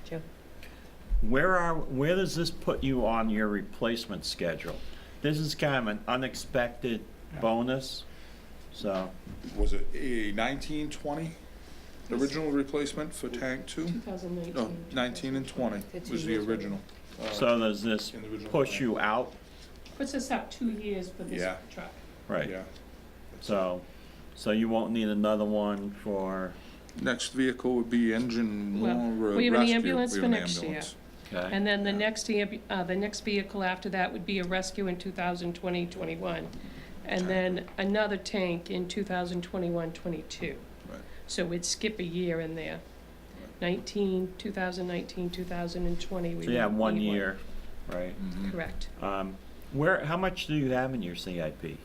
Joe? Where does this put you on your replacement schedule? This is kind of an unexpected bonus, so. Was it a 1920 original replacement for Tank 2? 2019. No, 19 and 20 was the original. So does this in the original push plan. you out? Puts us up 2 years for this Yeah. truck. Right. Yeah. So you won't need another one for, Next vehicle would be engine Well, more we have an rescue. ambulance We for have an next year. ambulance. okay? And then the next vehicle after that would be a rescue in 2020-21. And then another tank in 2021-22. Right. So we'd skip a year in there. 2019, 2020. we So you have would 1 need year, right? Mhm. Correct. How much do you have in your CIP?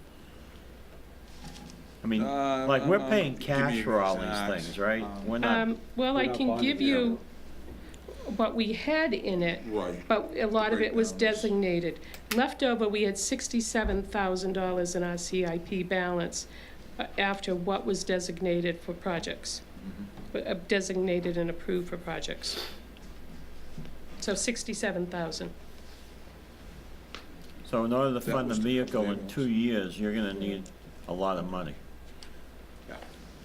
I mean, We're we're paying cash for all these exact, things, right? We're not, Well, I We're not can bonding give you what we had in it, Right. but a lot of it was Breakdowns. designated. Leftover, we had $67,000 in our CIP balance after what was designated for projects. designated and approved for projects. So 67,000. So in order to That fund the was the vehicle in ambulance. 2 years, you're gonna need a lot of money. Yeah.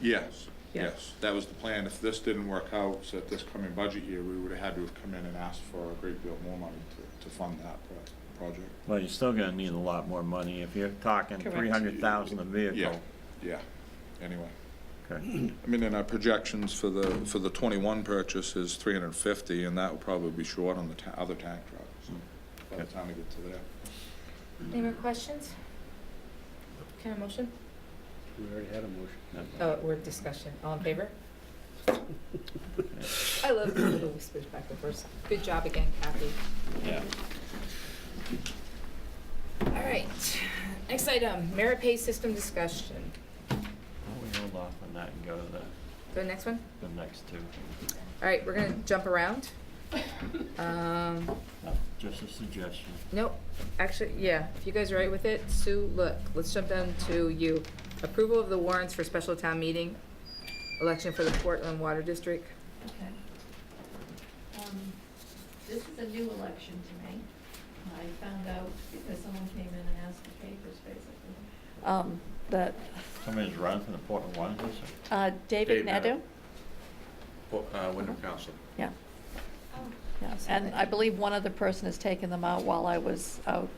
Yes, Yeah. yes, that was the plan. If this didn't work out, so at this coming budget year, we would have had to have come in and asked for a great deal more money to fund that project. Well, you're still gonna need a lot more money if you're talking Correct. 300,000 a vehicle. Yeah, anyway. Okay. I mean, in our projections for the 21 purchase is 350, and that will probably be short on the other tank trucks by the time we get to there. Any more questions? Can I motion? We already had a motion. Oh, we're discussion. All in favor? I love the little whispers back and forth. Good job again, Kathy. Yeah. All right. Next item, merit pay system discussion. Why don't we hold off on that and go to Go to the next one. the next two? All right, we're gonna jump around. Just a suggestion. Nope, actually, yeah, if you guys are right with it, Sue, look, let's jump down to you. Approval of the warrants for special town meeting, election for the Portland Water District. Okay. This is a new election to me. I found out because someone came in and asked for papers, basically. That, Somebody's running for the Portland Water District? David Dave Nadeau? Wyndham Council. Yeah. Yes, and I believe one other person has taken them out while I was out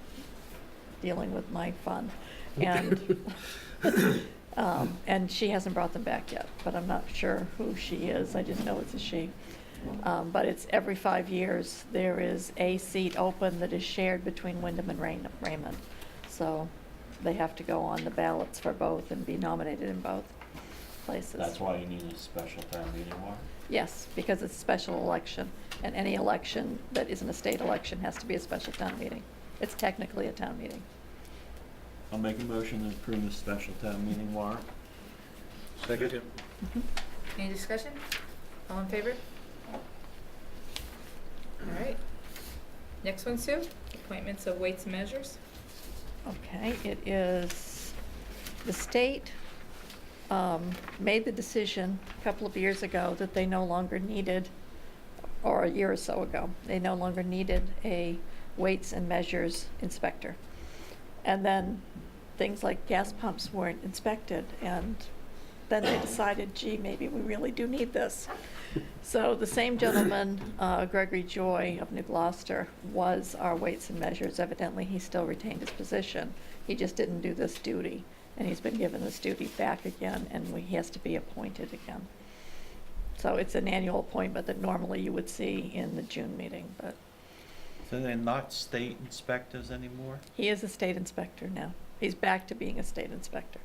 dealing with my fund. And, and she hasn't brought them back yet, but I'm not sure who she is. I just know it's a she. But it's every 5 years, there is a seat open that is shared between Wyndham and Raymond. So they have to go on the ballots for both and be nominated in both places. That's why you need a special town meeting warrant? Yes, because it's a special election, and any election that isn't a state election has to be a special town meeting. It's technically a town meeting. I'll make a motion to approve the special town meeting warrant. Second? Any discussion? All in favor? All right. Next one, Sue, appointments of weights and measures. Okay, it is, the state made the decision a couple of years ago that they no longer needed, or a year or so ago, they no longer needed a weights and measures inspector. And then things like gas pumps weren't inspected, and then they decided, gee, maybe we really do need this. So the same gentleman, Gregory Joy of New Gloucester, was our weights and measures. Evidently, he still retained his position. He just didn't do this duty, and he's been given this duty back again, and he has to be appointed again. So it's an annual appointment that normally you would see in the June meeting, but So they're not state inspectors anymore? he is a state inspector now. He's back to being a state inspector.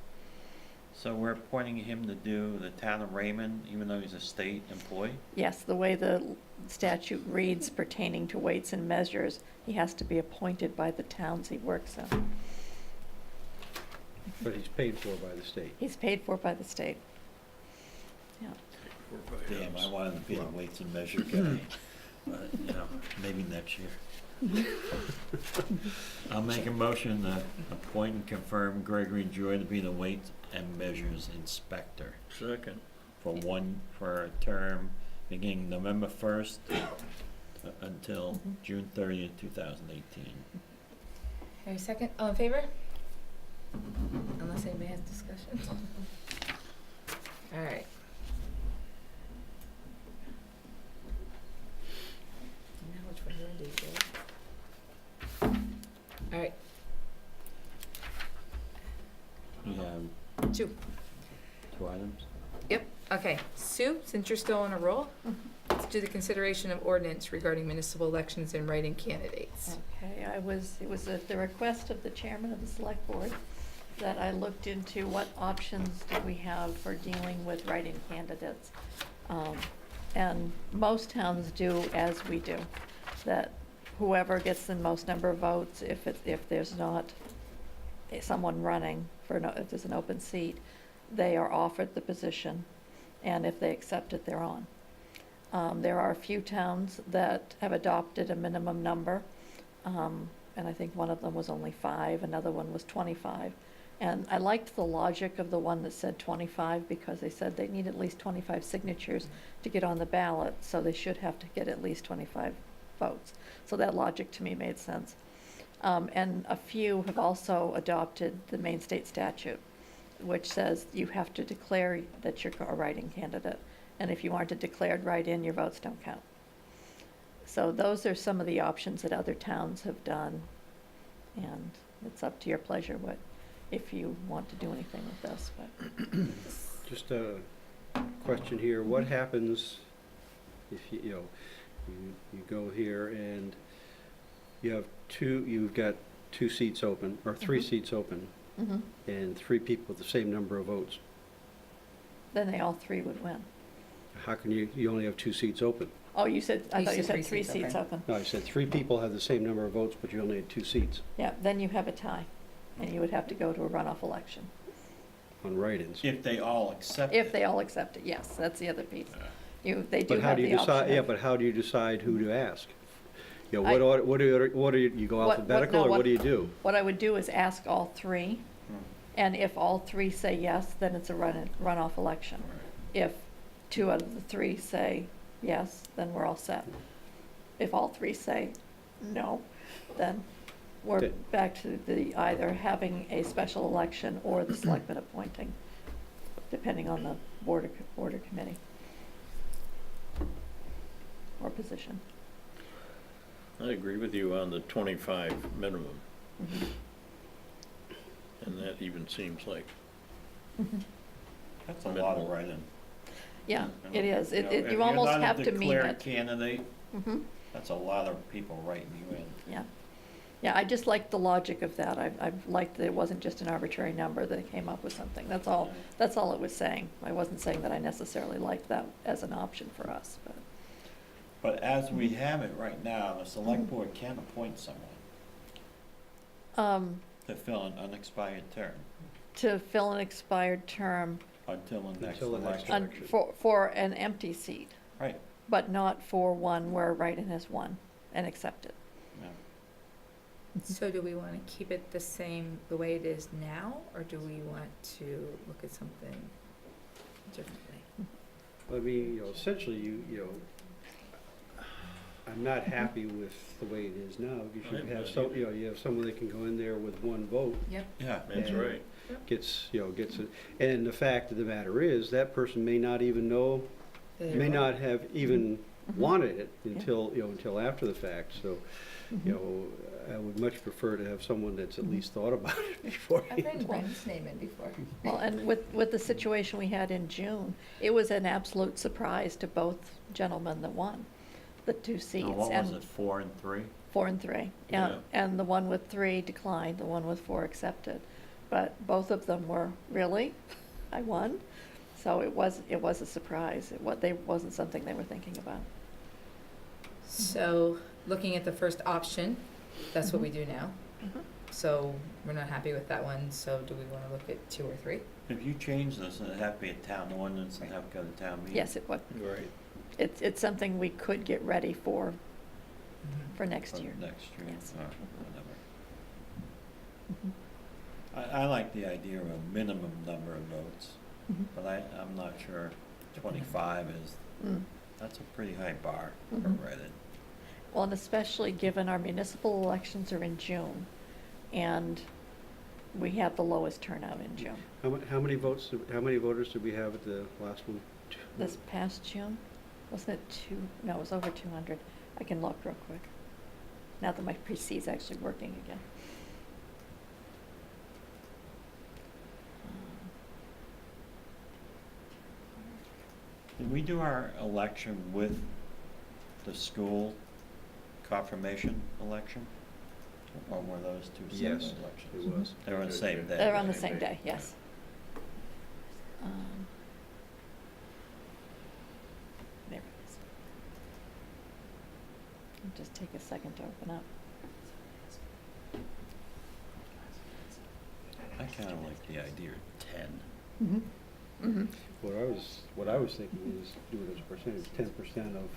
So we're appointing him to do the town of Raymond, even though he's a state employee? Yes, the way the statute reads pertaining to weights and measures, he has to be appointed by the towns he works in. But he's paid for by the state. He's paid for by the state. Yeah. Damn, I wanted to be the weights and measure guy, but, you know, maybe next year. I'll make a motion to appoint and confirm Gregory Joy to be the weights and measures inspector Second. for a term beginning November 1st until June 30th, 2018. Have a second? All in favor? Unless anybody has discussion. All right. Now which one do I do, Joe? All right, We have Sue. 2 items. Yep, okay. Sue, since you're still on a roll, let's do the consideration of ordinance regarding municipal elections and write-in candidates. Okay, it was at the request of the chairman of the select board that I looked into what options do we have for dealing with write-in candidates. And most towns do as we do, that whoever gets the most number of votes, if there's not someone running if there's an open seat, they are offered the position, and if they accept it, they're on. There are a few towns that have adopted a minimum number, and I think one of them was only 5, another one was 25. And I liked the logic of the one that said 25, because they said they need at least 25 signatures to get on the ballot, so they should have to get at least 25 votes. So that logic to me made sense. And a few have also adopted the Maine state statute, which says you have to declare that you're a write-in candidate. And if you aren't a declared write-in, your votes don't count. So those are some of the options that other towns have done. And it's up to your pleasure if you want to do anything with this, but. Just a question here, what happens if you go here and you've got 2 seats open, or 3 seats open, and 3 people with the same number of votes? Then they all 3 would win. How can you only have 2 seats open? Oh, I thought you said 3 3 seats open. No, I said 3 people have the same number of votes, but you only had 2 seats Yeah, then you have a tie, and you would have to go to a runoff election. on write-ins. If they all accept If it. they all accept it, yes, that's the other piece. They do But how have do you the decide, option. yeah, but how do you decide who to ask? You know, I- what do you go alphabetical, or what do you do? What I would do is ask all 3, Hmm. and if all 3 say yes, then it's a runoff election. If 2 out of the 3 say yes, then we're all set. If all 3 say no, then we're Okay. back to either having a special election or the selectmen appointing, depending on the board or committee or position. I agree with you on the 25 minimum. And that even seems like, That's a lot of write-in. Yeah, You it know, is. you know, if You you're almost not a have to mean declared it. candidate, Mhm. that's a lot of people writing you in. Yeah. Yeah, I just liked the logic of that. I've liked that it wasn't just an arbitrary number, that it came up with something. That's all it was saying. I wasn't saying that I necessarily liked that as an option for us, but. But as we have it right now, the select board can appoint someone to fill an unexpired term To fill an expired term until the next Until the next election. election. for an empty seat, Right, but not for one where write-in has won and accepted. yeah. So do we want to keep it the same, the way it is now, or do we want to look at something differently? I mean, essentially, you know, I'm not happy with the way it is now. You should I'm have not you have someone that can go in there with 1 vote, Yep. Yeah. that's Yeah. right. gets it. And the fact of the matter is, that person may not even know, may not have even wanted it until after the fact. So, I would much prefer to have someone that's at least thought about it before. I've written Bren's name in before. Well, and with the situation we had in June, it was an absolute surprise to both gentlemen that won the 2 seats. Now, what was and it, 4 and 3? 4 and 3, Yeah. and the one with 3 declined, the one with 4 accepted. But both of them were, really? I won? So it was a surprise. It wasn't something they were thinking about. So, looking at the first option, that's what we do now. Mhm. So, we're not happy with that one, so do we want to look at 2 or 3? If you change this, it'd have to be a town ordinance and have to go to town meeting. Yes, it would. Right. It's something we could get ready for next For year. next year, Yes. or whatever. Mhm. I like the idea of a minimum number of votes, Mhm. but I'm not sure 25 is, Mm. that's a pretty high bar for Mhm. write-in. Well, and especially given our municipal elections are in June, and we had the lowest turnout in June. How many voters did we have at the last one? This past June, wasn't it no, it was over 200. I can look real quick. Now that my PC is actually working again. Did we do our election with the school confirmation election? Or were those 2 separate Yes, elections? it was. They were on the same day. They're on the same day, yes. There it is. It'll just take a second to open up. I kind of like the idea of 10. Mm-hmm. Mm-hmm. What I was thinking is do it as a percentage, 10% of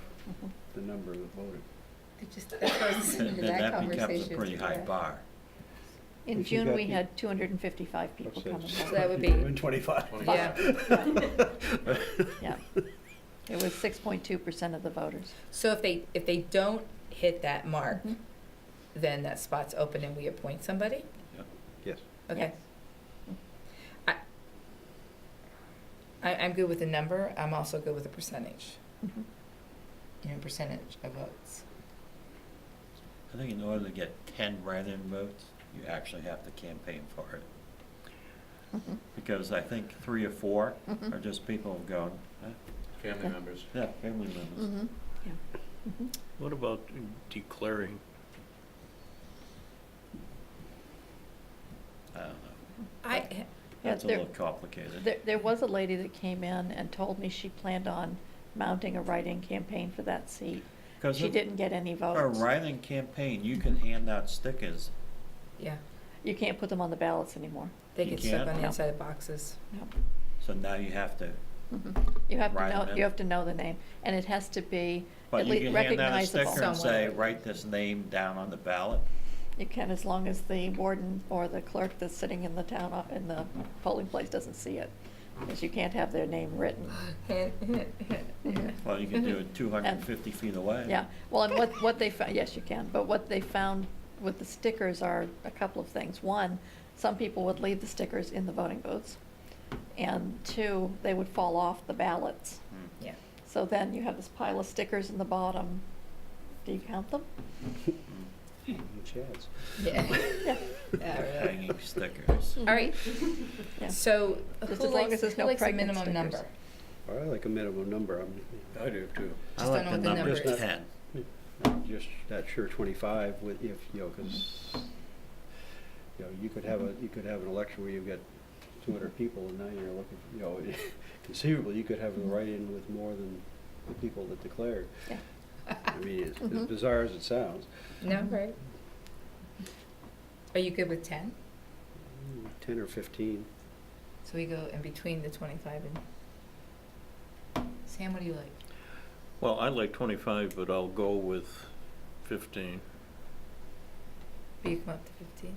the number that voted. That's what I was listening to Then that that becomes a conversation. pretty high bar. In If you June, got we the- had 255 people come and So vote. that would be, Doing 25. yeah. Yeah. It was 6.2% of the voters. So if they don't hit that mark, Mhm. then that spot's open and we appoint somebody? Yes. Okay. Yes. I'm good with the number. I'm also good with the percentage. Mhm. Percentage of votes. I think in order to get 10 write-in votes, you actually have to campaign for it. Mhm. Because I think 3 or 4 Mhm. are just people going, Family members. yeah, family members. Mhm. Yeah. Mhm. What about declaring? I don't know. I, That's a there- little complicated. There was a lady that came in and told me she planned on mounting a write-in campaign for that seat. 'Cause She if- didn't get any For a votes. write-in campaign, you can hand out stickers. yeah, You can't put them on the ballots anymore. they You get stuck can't? on the No. inside of boxes. No. So now you have to, Mhm. You have to Write 'em know, in. you have to know the name, and it has to be but at you least can hand out a recognizable. sticker and say, Somewhat. write this name down on the ballot. You can, as long as the warden or the clerk that's sitting in the town, in the polling place doesn't see it. Because you can't have their name written. Well, you can do it 250 feet away. Yeah, well, and what they found, yes, you can, but what they found with the stickers are a couple of things. One, some people would leave the stickers in the voting booths. And 2, they would fall off the ballots. Hmm. Yeah. So then you have this pile of stickers in the bottom. Do you count them? Chads. Yeah. Yeah. Yeah, really. Hanging stickers. All right, Yeah. so Just who as long likes, as there's who no likes a pregnant minimum stickers. number? I like a minimum number. I do too. I Just like don't the know what the number number is. 10. I'm just not sure 25 with, if, because, you could have an election where you've got 200 people and now you're looking, conceivably, you could have a write-in with more than the people that declared. Yeah. I mean, as Mhm. bizarre as it sounds, No, right? Are you good with 10? 10 or 15. So we go in between the 25 and, Sam, what do you like? Well, I like 25, but I'll go with 15. Will you come up to 15?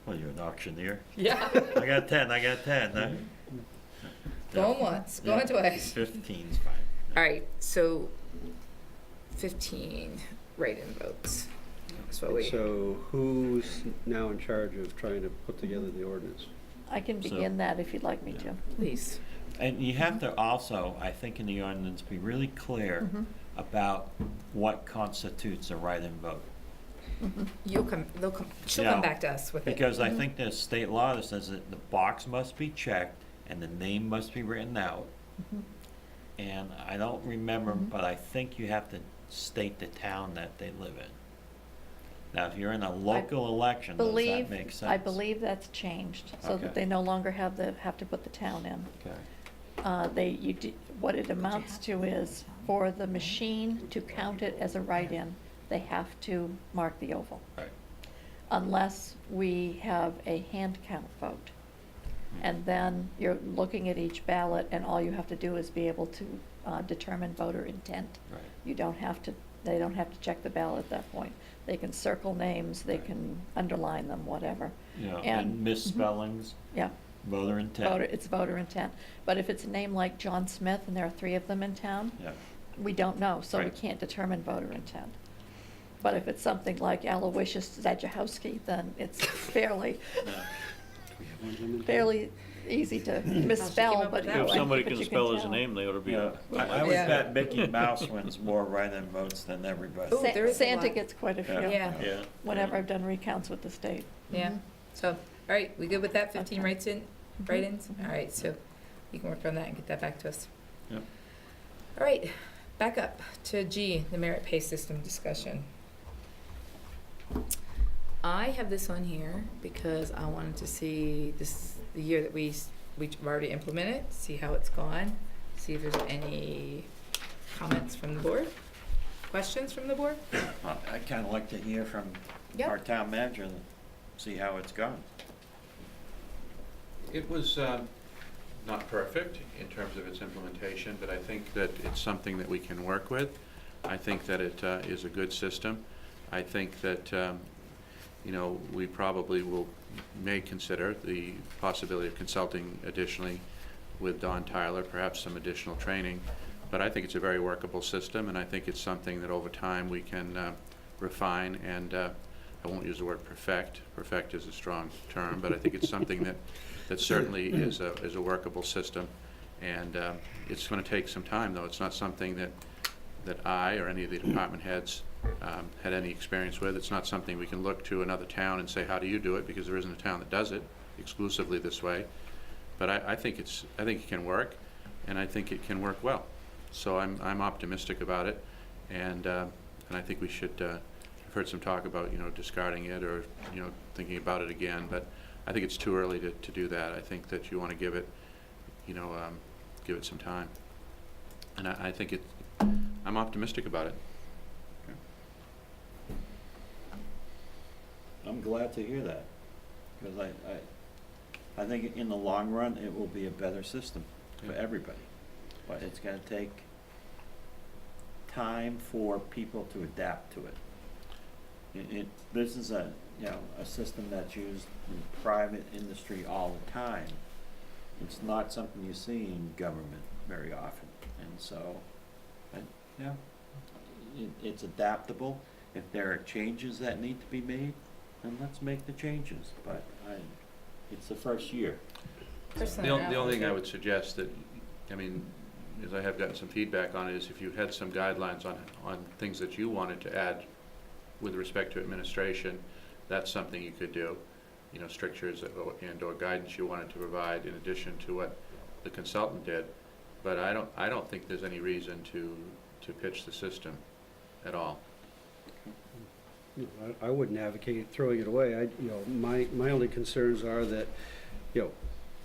Well, you're an auctioneer. Yeah. I got 10, I got 10. huh? Going once, going Yeah. twice. 15's fine. All right, so 15 write-in votes. That's what we, So who's now in charge of trying to put together the ordinance? I can So- begin that if you'd like me to. please. And you have to also, I think in the ordinance, be really clear Mhm. about what constitutes a write-in vote. Mhm. She'll Yeah. come back to us with it. Because I think there's state law that says that the box must be checked and the name must be written out. Mhm. And I don't remember, Mhm. but I think you have to state the town that they live in. Now, if you're in a local election, does that make sense? I believe that's changed, so Okay. that they no longer have to put the town in. Okay. What it amounts to is, for the machine to count it as a write-in, they have to mark the oval. Right. Unless we have a hand count vote. And then you're looking at each ballot, and all you have to do is be able to determine voter intent. Right. They don't have to check the ballot at that point. They can circle names, they Right. can underline them, whatever. You know, And- and misspellings, Yeah. voter intent. It's voter intent. But if it's a name like John Smith, and there are 3 of them in town, Yeah. we don't know, so we Right. can't determine voter intent. But if it's something like Aloysius Zajahowski, then it's fairly easy to misspell, up but with that you If one. somebody but can you spell his tell. name, they ought to be. You know, I would Yeah. bet Mickey Mouse wins more write-in votes than everybody. Ooh, there is a Santa lot. gets quite a few. Yeah. Yeah. Whenever I've done recounts with the state. Yeah, Mhm. so, all right, we good with that, 15 Okay. write-ins? All right, so you can work on that and get that back to us. Yep. All right, back up to G, the merit pay system discussion. I have this on here because I wanted to see the year that we've already implemented, see how it's gone, see if there's any comments from the board, questions from the board? I'd kind of like to hear from Yep. our town manager and see how it's gone. It was not perfect in terms of its implementation, but I think that it's something that we can work with. I think that it is a good system. I think that we probably may consider the possibility of consulting additionally with Don Tyler, perhaps some additional training. But I think it's a very workable system, and I think it's something that over time we can refine and I won't use the word perfect. Perfect is a strong term, but I think it's something that certainly is a workable system. And it's going to take some time, though. It's not something that I or any of the department heads had any experience with. It's not something we can look to another town and say, how do you do it? Because there isn't a town that does it exclusively this way. But I think it can work, and I think it can work well. So I'm optimistic about it, and I think we should. I've heard some talk about discarding it or thinking about it again, but I think it's too early to do that. I think that you want to give it give it some time, and I think I'm optimistic about it. I'm glad to hear that, because I think in the long run, it will be a better system for everybody. But it's gonna take time for people to adapt to it. This is a system that's used in private industry all the time. It's not something you see in government very often, and so, it's adaptable. If there are changes that need to be made, then let's make the changes, but it's the first year. The only thing I would suggest that, as I have gotten some feedback on, is if you had some guidelines on things that you wanted to add with respect to administration, that's something you could do. Strictures and/or guidance you wanted to provide in addition to what the consultant did. But I don't think there's any reason to pitch the system at all. I wouldn't advocate throwing it away. My only concerns are that,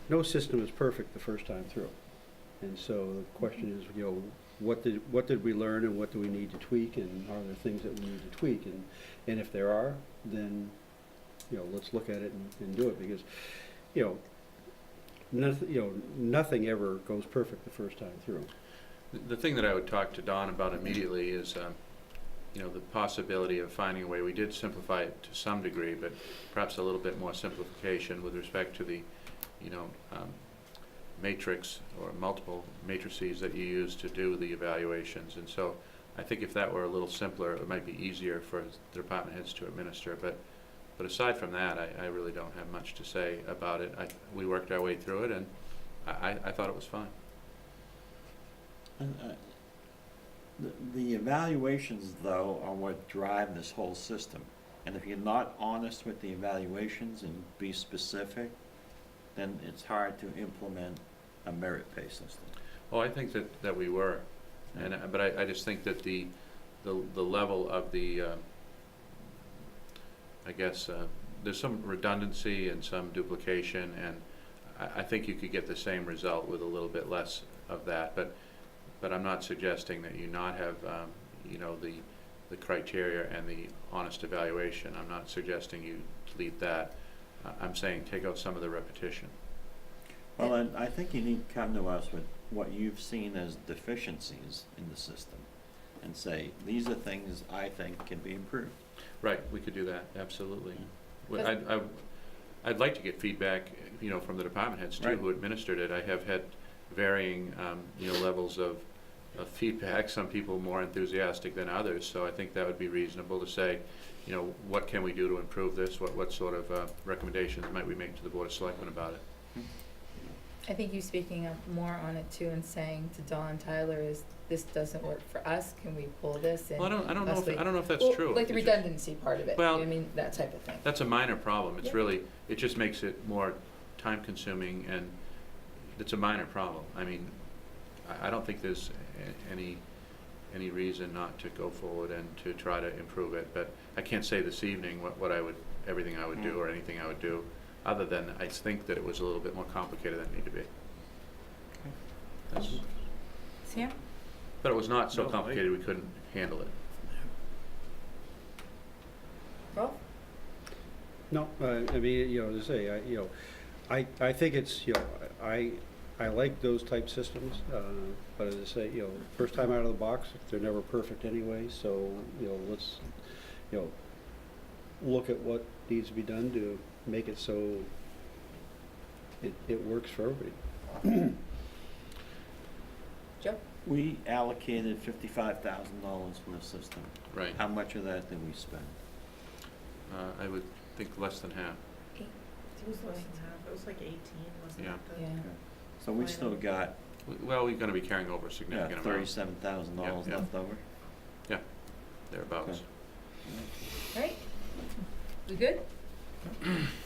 no system is perfect the first time through. And so the question is, what did we learn and what do we need to tweak, and are there things that we need to tweak? And if there are, then, let's look at it and do it, because, nothing ever goes perfect the first time through. The thing that I would talk to Don about immediately is, the possibility of finding a way. We did simplify it to some degree, but perhaps a little bit more simplification with respect to the, matrix or multiple matrices that you use to do the evaluations. And so I think if that were a little simpler, it might be easier for the department heads to administer. But aside from that, I really don't have much to say about it. We worked our way through it, and I thought it was fine. The evaluations, though, are what drive this whole system. And if you're not honest with the evaluations and be specific, then it's hard to implement a merit-based system. Oh, I think that we were, but I just think that the level of the there's some redundancy and some duplication, and I think you could get the same result with a little bit less of that. But I'm not suggesting that you not have the criteria and the honest evaluation. I'm not suggesting you delete that. I'm saying take out some of the repetition. Well, and I think you need to come to us with what you've seen as deficiencies in the system and say, these are things I think can be improved. Right, we could do that, absolutely. I'd like to get feedback, from the department heads too, who administered it. I have had varying, levels of feedback. Some people more enthusiastic than others, so I think that would be reasonable to say, what can we do to improve this? What sort of recommendations might we make to the Board of Selectmen about it? I think you speaking up more on it too and saying to Don Tyler is, this doesn't work for us, can we pull this? And well, I don't know if that's true. Like the redundancy part of it, well, that type of thing. That's a minor problem. It's really, it just makes it more time consuming, and it's a minor problem. I don't think there's any reason not to go forward and to try to improve it, but I can't say this evening everything I would do or anything I would do, other than I think that it was a little bit more complicated than it needed to be. Sam? But it was not so complicated we couldn't handle it. Rolf? No, as I say, I think it's, I like those type systems, but as I say, first time out of the box, they're never perfect anyway, so, let's, look at what needs to be done to make it so it works for everybody. Joe? We allocated $55,000 for the system. Right. How much of that did we spend? I would think less than half. It was less than half, it was like 18, wasn't Yeah. it? Yeah. So we still got, Well, we're gonna be carrying over a significant amount. $37,000 Yeah, yeah. left over. Thereabouts. Okay. All right. We good?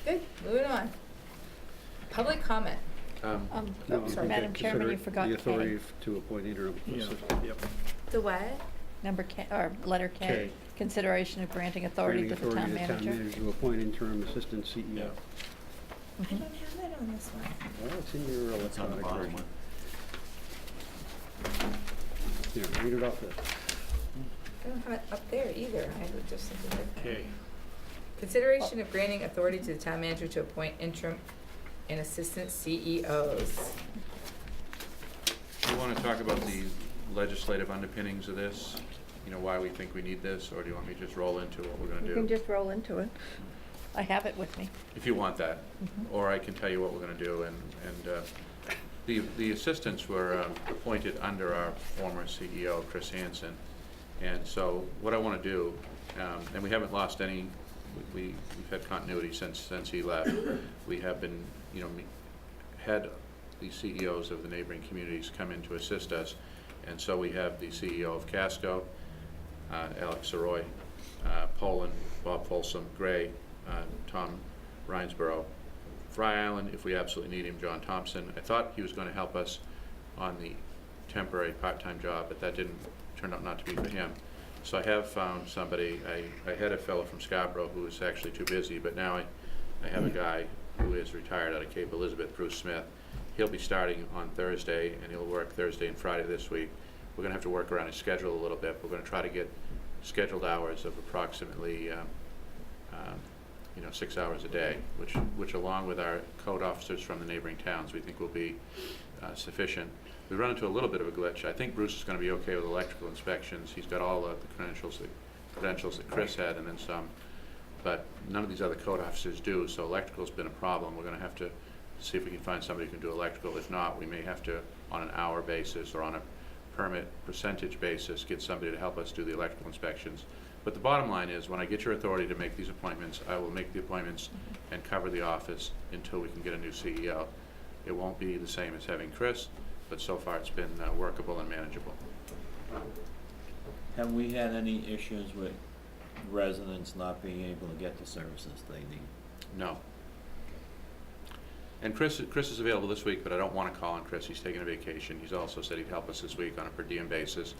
Good, moving on. Public comment. No, sorry, Madam Chairman, you forgot the K. authority to appoint interim assistant. Yep. The what? Number K, or letter K, K. consideration of granting authority to the town manager. To appoint interim assistant CEO. Yeah. I don't have that on this one. Well, it's in your It's on the electronic bottom version. one. Yeah, read it off this. I don't have it up there either. I would just something different. Okay. Consideration of granting authority to the town manager to appoint interim and assistant CEOs. Do you wanna talk about the legislative underpinnings of this? You know, why we think we need this, or do you want me to just roll into what we're gonna do? You can just roll into it. I have it with me. If you want that, or I can tell you what we're gonna do, and the assistants were appointed under our former CEO, Chris Hansen, and so what I wanna do, and we haven't lost any, we've had continuity since he left. We have been, you know, had the CEOs of the neighboring communities come in to assist us, and so we have the CEO of Casco, Alex Soroy, Poland, Bob Folsom, Gray, Tom Rinesborough, Fry Island, if we absolutely need him, John Thompson. I thought he was going to help us on the temporary part-time job, but that didn't turn out not to be for him. So I have found somebody. I had a fellow from Scarborough who was actually too busy, but now I have a guy who is retired out of Cape Elizabeth, Bruce Smith. He'll be starting on Thursday, and he'll work Thursday and Friday this week. We're going to have to work around his schedule a little bit. We're going to try to get scheduled hours of approximately 6 hours a day, which along with our code officers from the neighboring towns, we think will be sufficient. We run into a little bit of a glitch. I think Bruce is going to be okay with electrical inspections. He's got all of the credentials that Chris had, and then some, but none of these other code officers do, so electrical's been a problem. We're going to have to see if we can find somebody who can do electrical. If not, we may have to, on an hour basis or on a permit percentage basis, get somebody to help us do the electrical inspections. But the bottom line is, when I get your authority to make these appointments, I will make the appointments and cover the office until we can get a new CEO. It won't be the same as having Chris, but so far it's been workable and manageable. Have we had any issues with residents not being able to get the services they need? No. And Chris is available this week, but I don't want to call on Chris. He's taking a vacation. He's also said he'd help us this week on a per diem basis.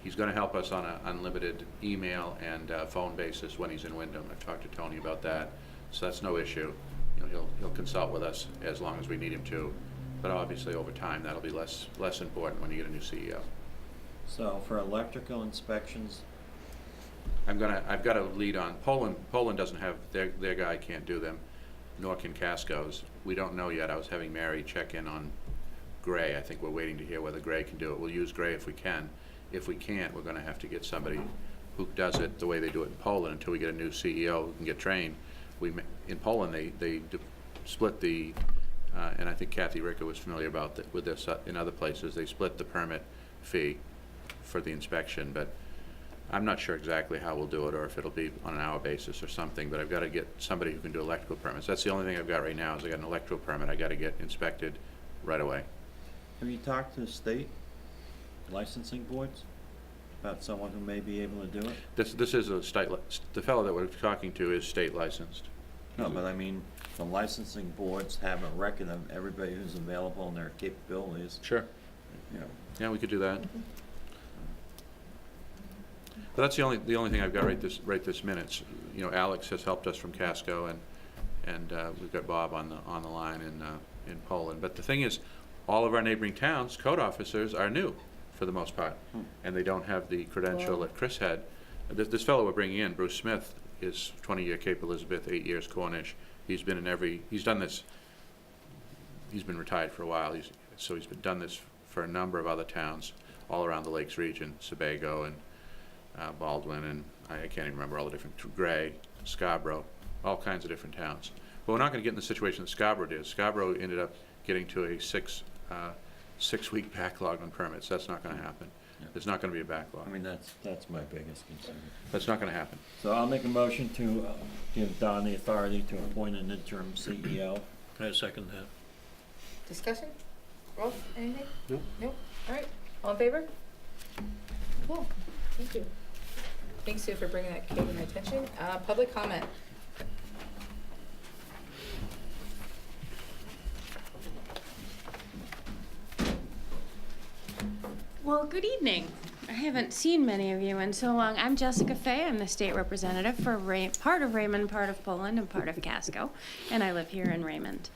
He's going to help us on an unlimited email and phone basis when he's in Wyndham. I've talked to Tony about that, so that's no issue. You know, he'll consult with us as long as we need him to, but obviously over time that'll be less important when you get a new CEO. So for electrical inspections, I've got a lead on Poland. Poland doesn't have their guy can't do them, nor can Casco's. We don't know yet. I was having Mary check in on Gray. I think we're waiting to hear whether Gray can do it. We'll use Gray if we can. If we can't, we're going to have to get somebody who does it the way they do it in Poland until we get a new CEO who can get trained. In Poland, they split the, and I think Kathy Ricker was familiar with this in other places. They split the permit fee for the inspection, but I'm not sure exactly how we'll do it, or if it'll be on an hour basis or something, but I've got to get somebody who can do electrical permits. That's the only thing I've got right now is I got an electrical permit. I got to get inspected right away. have you talked to the state licensing boards about someone who may be able to do it? This is a state, the fellow that we're talking to is state licensed. No, but I mean, the licensing boards have a record of everybody who's available and their capabilities. Sure. You know, Yeah, we could do that. But that's the only thing I've got right this minute. You know, Alex has helped us from Casco, and we've got Bob on the line in Poland. But the thing is, all of our neighboring towns, code officers are new for the most part, and they don't have the credential that Chris had. This fellow we're bringing in, Bruce Smith, is 20-year Cape Elizabeth, 8 years Cornish. He's been he's done this. He's been retired for a while. He's done this for a number of other towns all around the Lakes region, Sebago and Baldwin, and I can't even remember all the different, Gray, Scarborough, all kinds of different towns. But we're not going to get in the situation that Scarborough did. Scarborough ended up getting to a six-week backlog on permits. That's not going to happen. There's not going to be a backlog. I mean, that's my biggest concern. That's not going to happen. So I'll make a motion to give Don the authority to appoint an interim CEO. I second that. Discussion? Rolf, anything? Nope. Nope. All right. All in favor? Cool. Thank you. Thanks, Sue, for bringing that to my attention. Public comment. Well, good evening. I haven't seen many of you in so long. I'm Jessica Fay. I'm the state representative for part of Raymond, part of Poland, and part of Casco, and I live here in Raymond.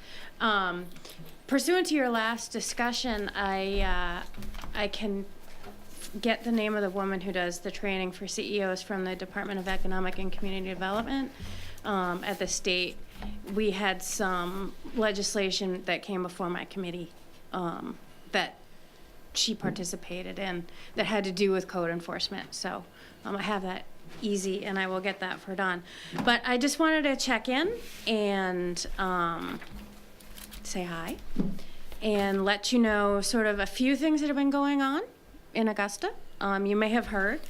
Pursuant to your last discussion, I can get the name of the woman who does the training for CEOs from the Department of Economic and Community Development at the state. We had some legislation that came before my committee that she participated in that had to do with code enforcement. So I have that easy, and I will get that for Don. But I just wanted to check in and say hi and let you know sort of a few things that have been going on in Augusta. You may have heard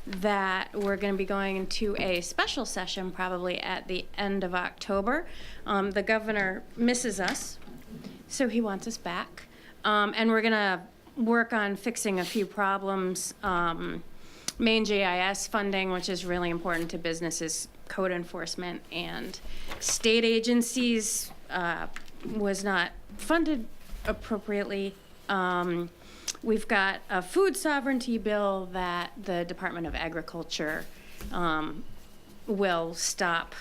that we're going to be going into a special session probably at the end of October. The governor misses us, so he wants us back. And we're going to work on fixing a few problems. Main GIS funding, which is really important to businesses, code enforcement, and state agencies was not funded appropriately. We've got a food sovereignty bill that the Department of Agriculture will stop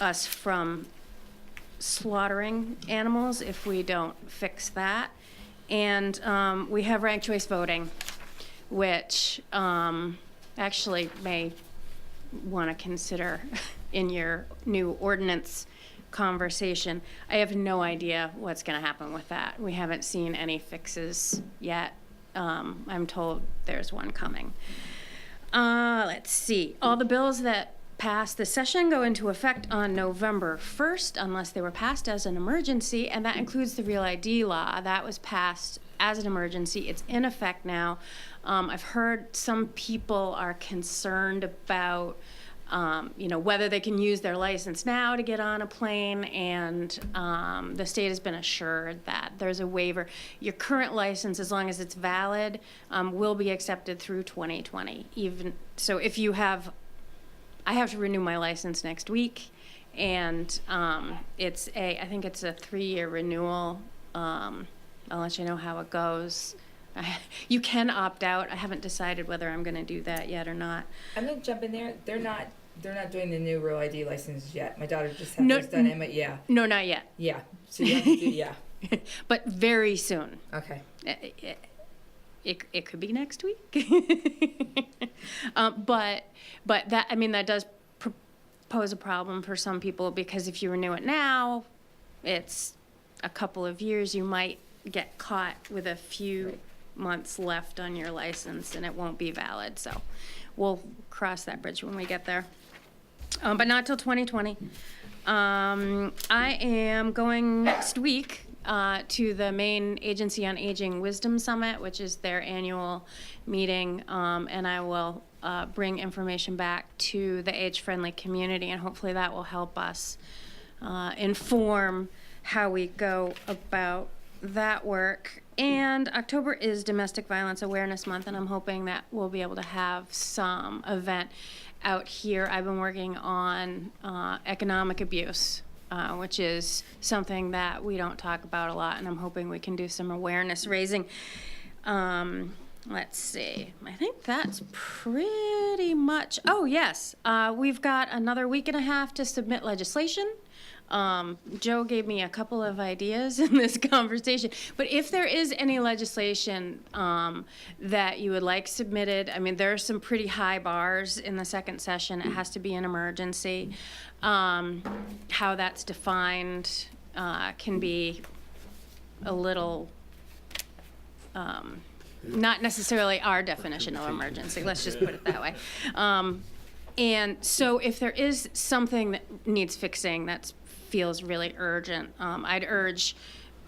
us from slaughtering animals if we don't fix that. And we have ranked choice voting, which actually may want to consider in your new ordinance conversation. I have no idea what's going to happen with that. We haven't seen any fixes yet. I'm told there's one coming. Let's see. All the bills that passed the session go into effect on November 1st unless they were passed as an emergency, and that includes the Real ID law. That was passed as an emergency. It's in effect now. I've heard some people are concerned about whether they can use their license now to get on a plane, and the state has been assured that there's a waiver. Your current license, as long as it's valid, will be accepted through 2020. Even so, if you have, I have to renew my license next week, and I think it's a 3-year renewal. I'll let you know how it goes. You can opt out. I haven't decided whether I'm going to do that yet or not. I'm gonna jump in there. They're not doing the new Real ID license yet. My daughter just had this done. Emma, yeah. No, not yet. Yeah. So you have to do, yeah. But very soon. Okay. It could be next week. But that, I mean, that does pose a problem for some people, because if you renew it now, it's a couple of years. You might get caught with a few months left on your license, and it won't be valid. So we'll cross that bridge when we get there. But not till 2020. I am going next week to the Maine Agency on Aging Wisdom Summit, which is their annual meeting, and I will bring information back to the age-friendly community, and hopefully that will help us inform how we go about that work. And October is Domestic Violence Awareness Month, and I'm hoping that we'll be able to have some event out here. I've been working on economic abuse, which is something that we don't talk about a lot, and I'm hoping we can do some awareness raising. Let's see. I think that's pretty much. Oh, yes. We've got another week and a half to submit legislation. Joe gave me a couple of ideas in this conversation, but if there is any legislation that you would like submitted, I mean, there are some pretty high bars in the second session. It has to be an emergency. How that's defined can be a little not necessarily our definition of emergency, let's just put it that way. And so if there is something that needs fixing that feels really urgent, I'd urge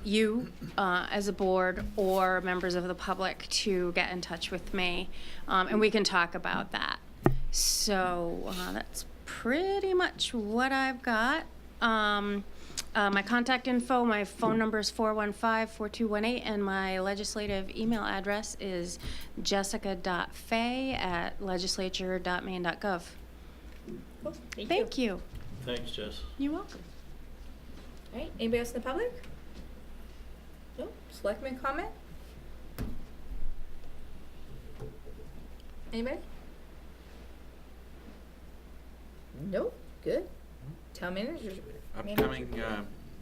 you as a board or members of the public to get in touch with me, and we can talk about that. So that's pretty much what I've got. My contact info, my phone number is 415-4218, and my legislative email address is jessica.fay@legislature.maine.gov. Cool. Thank you. Thanks, Jess. You're welcome. All right, anybody else in the public? No? Selectmen comment? Anybody? Nope, good. Town manager? Upcoming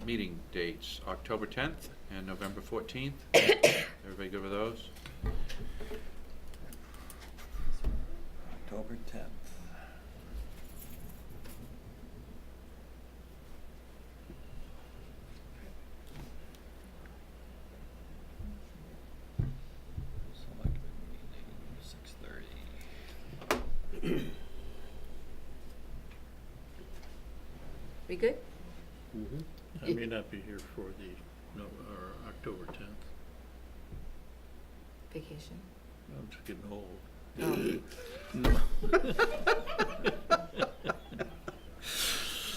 meeting dates, October 10th and November 14th. Everybody good with those? October 10th. Selectmen meeting, 6:30. We good? I may not be here for the, no, or October 10th. Vacation. I'm just getting old.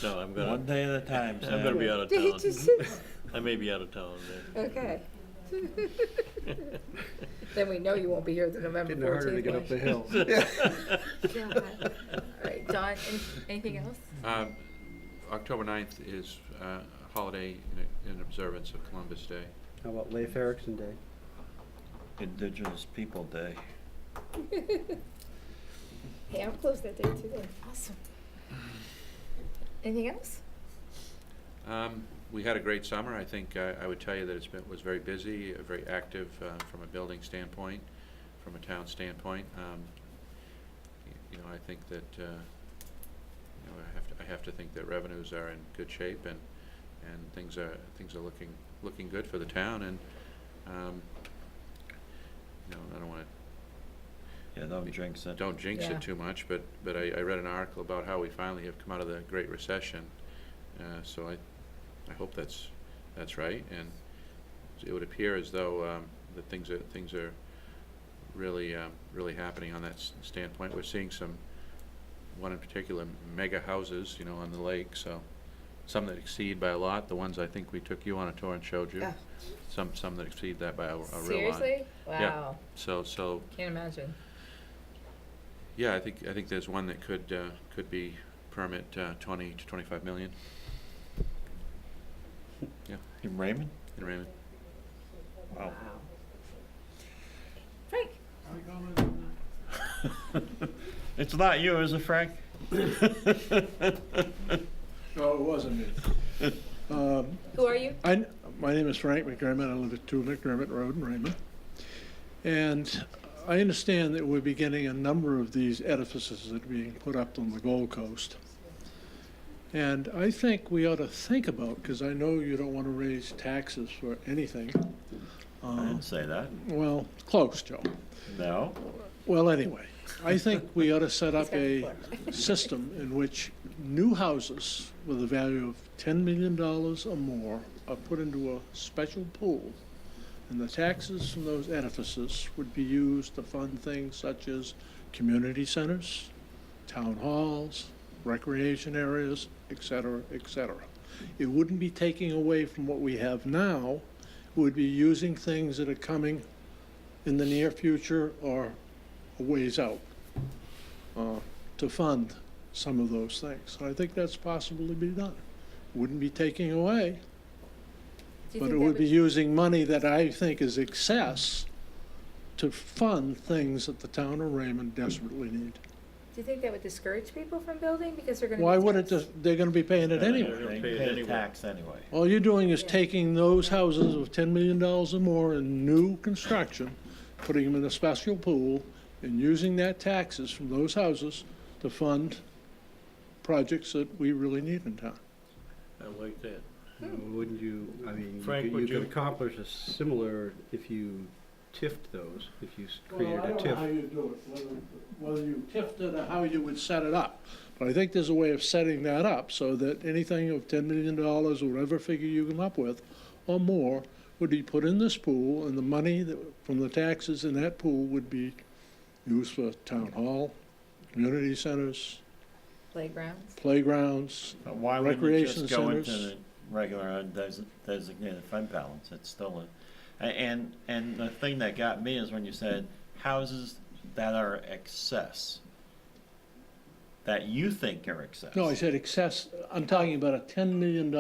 No, I'm gonna. One day at a time, I'm gonna be out of town. Just- I may be out of town then. Okay. Then we know you won't be here the November 14th. Getting harder to get up the hill. God. All right, Don, anything else? October 9th is a holiday in observance of Columbus Day. How about Leif Erikson Day? Indigenous People Day. Hey, I'm closed that day too then. Awesome. Anything else? We had a great summer. I think I would tell you that was very busy, very active from a building standpoint, from a town standpoint. I think that I have to think that revenues are in good shape and things are looking good for the town, and I don't want to. Yeah, don't jinx it. Don't jinx Yeah. it too much, but I read an article about how we finally have come out of the Great Recession, so I hope that's right, and it would appear as though that things are really happening on that standpoint. We're seeing one in particular, mega houses, on the lake, so some that exceed by a lot, the ones I think we took you on a tour and showed you. Ah. Some that exceed that by a real lot. Seriously? Wow. Yeah. So Can't imagine. yeah, I think there's one that could be permit 20 to 25 million. Yeah, In Raymond? in Raymond. Wow. Frank? It's not you, is it, Frank? No, it wasn't me. Who are you? My name is Frank McDermott. I live at 2 McDermott Road in Raymond. And I understand that we're beginning a number of these edifices that are being put up on the Gold Coast. And I think we ought to think about, because I know you don't want to raise taxes for anything. I didn't say that. Well, close, Joe. No. Well, anyway, I think we ought to set up a system in which new houses with a value of $10 million or more are put into a special pool, and the taxes from those edifices would be used to fund things such as community centers, town halls, recreation areas, et cetera, et cetera. It wouldn't be taking away from what we have now. It would be using things that are coming in the near future or a ways out to fund some of those things. I think that's possible to be done. Wouldn't be taking away, Do you but think it that would be using money that I think is excess to fund things that the town of Raymond desperately need. Do you think that would discourage people from building because they're going to? Why would it, they're gonna be paying it anyway. They Pay it pay the anyway. tax anyway. All you're doing is taking those houses of $10 million or more in new construction, putting them in a special pool, and using that taxes from those houses to fund projects that we really need in town. I like that. Wouldn't you, I mean, Frank, you would could you- accomplish a similar if you TIF'd those, if you Well, created I a don't know how TIF. you do it, whether you TIF'd it or how you would set it up. But I think there's a way of setting that up so that anything of $10 million or whatever figure you come up with or more would be put in this pool, and the money from the taxes in that pool would be used for town hall, community centers, playgrounds, But why wouldn't you recreation just go into centers. the regular designated fund balance? It's still and the thing that got me is when you said houses that are excess, that you think are excess. No, I said excess, I'm talking about a $10 million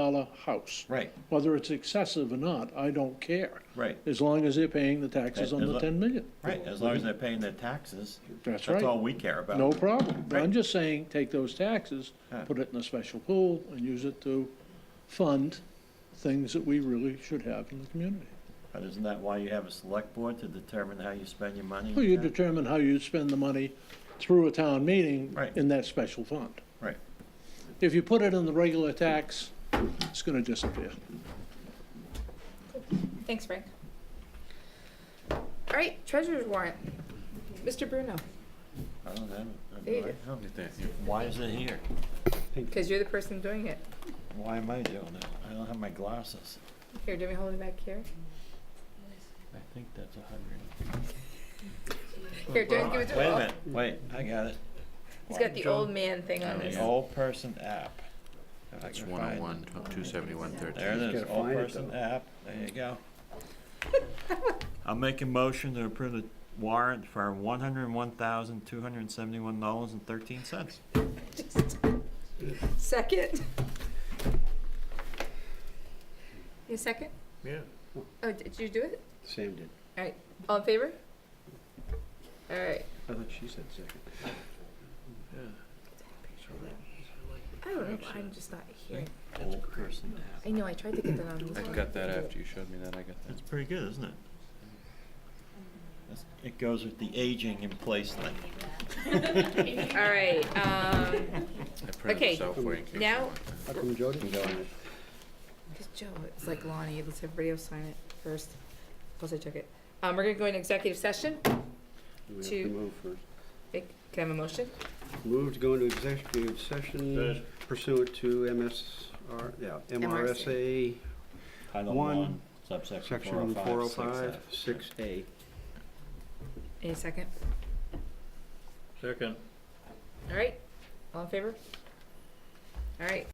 house. Right, Whether it's excessive or not, I don't care, right, as long as they're paying the taxes on As the lo- 10 million. right. As long as they're paying their taxes, That's that's all right, we care about. no problem. But I'm Right. just saying, take those taxes, Yeah. put it in a special pool, and use it to fund things that we really should have in the community. But isn't that why you have a select board to determine how you spend your money? Well, you determine how you spend the money through a town meeting Right. in that special fund. Right. If you put it in the regular tax, it's gonna disappear. Thanks, Frank. All right, treasurer's warrant. Mr. Bruno, I don't have it. There you Do I? go. Don't get that here. Why is it here? because you're the person doing it. Why am I doing it? I don't have my glasses. Here, do me hold it back here. I think that's 100. Here, don't give it to Wait a all. minute, wait, I got it. He's got the old man thing on his. The old person app. If I That's can find 101, 271, it. 13. There it is, Gotta old find it, person though. app, there you go. I'll make a motion to approve the warrant for $101,271.13. Second. You second? Yeah. Oh, did you do it? Sam did. All right, all in favor? All right, I thought she said second. I don't know, I'm just not hearing. Old person app. I know, I tried to get that on this I one. got that after you showed me that, I got That's that. pretty good, isn't it? It goes with the aging in place thing. All right, I printed Okay, this out for you in case you now- want that. How come Joe didn't go on it? because Joe, it's like Lonnie, let's everybody else sign it first. Plus I took it. We're gonna go into executive session. We have To- to move first. Can I have a motion? Move to go into executive session pursuant to MRSA Title One, 1, subsection section 405, 6A. Any second? Second. All right, all in favor? All right.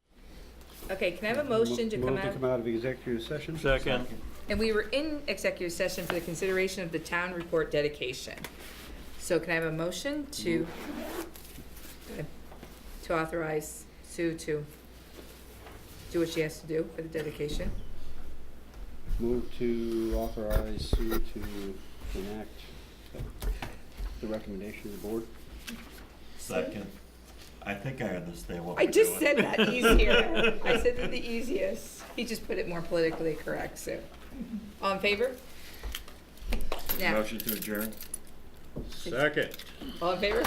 Okay, can I have a motion to come Move to out? come out of executive session. Second. And we were in executive session for the consideration of the town report dedication. So can I have a motion to authorize Sue to do what she has to do for the dedication? Move to authorize Sue to enact the recommendation of the board. Second. I think I understand what I we're just doing. said that easier. I said it the easiest. He just put it more politically correct, Sue. All in favor? Now, Motion to adjourn? Second. all in favor?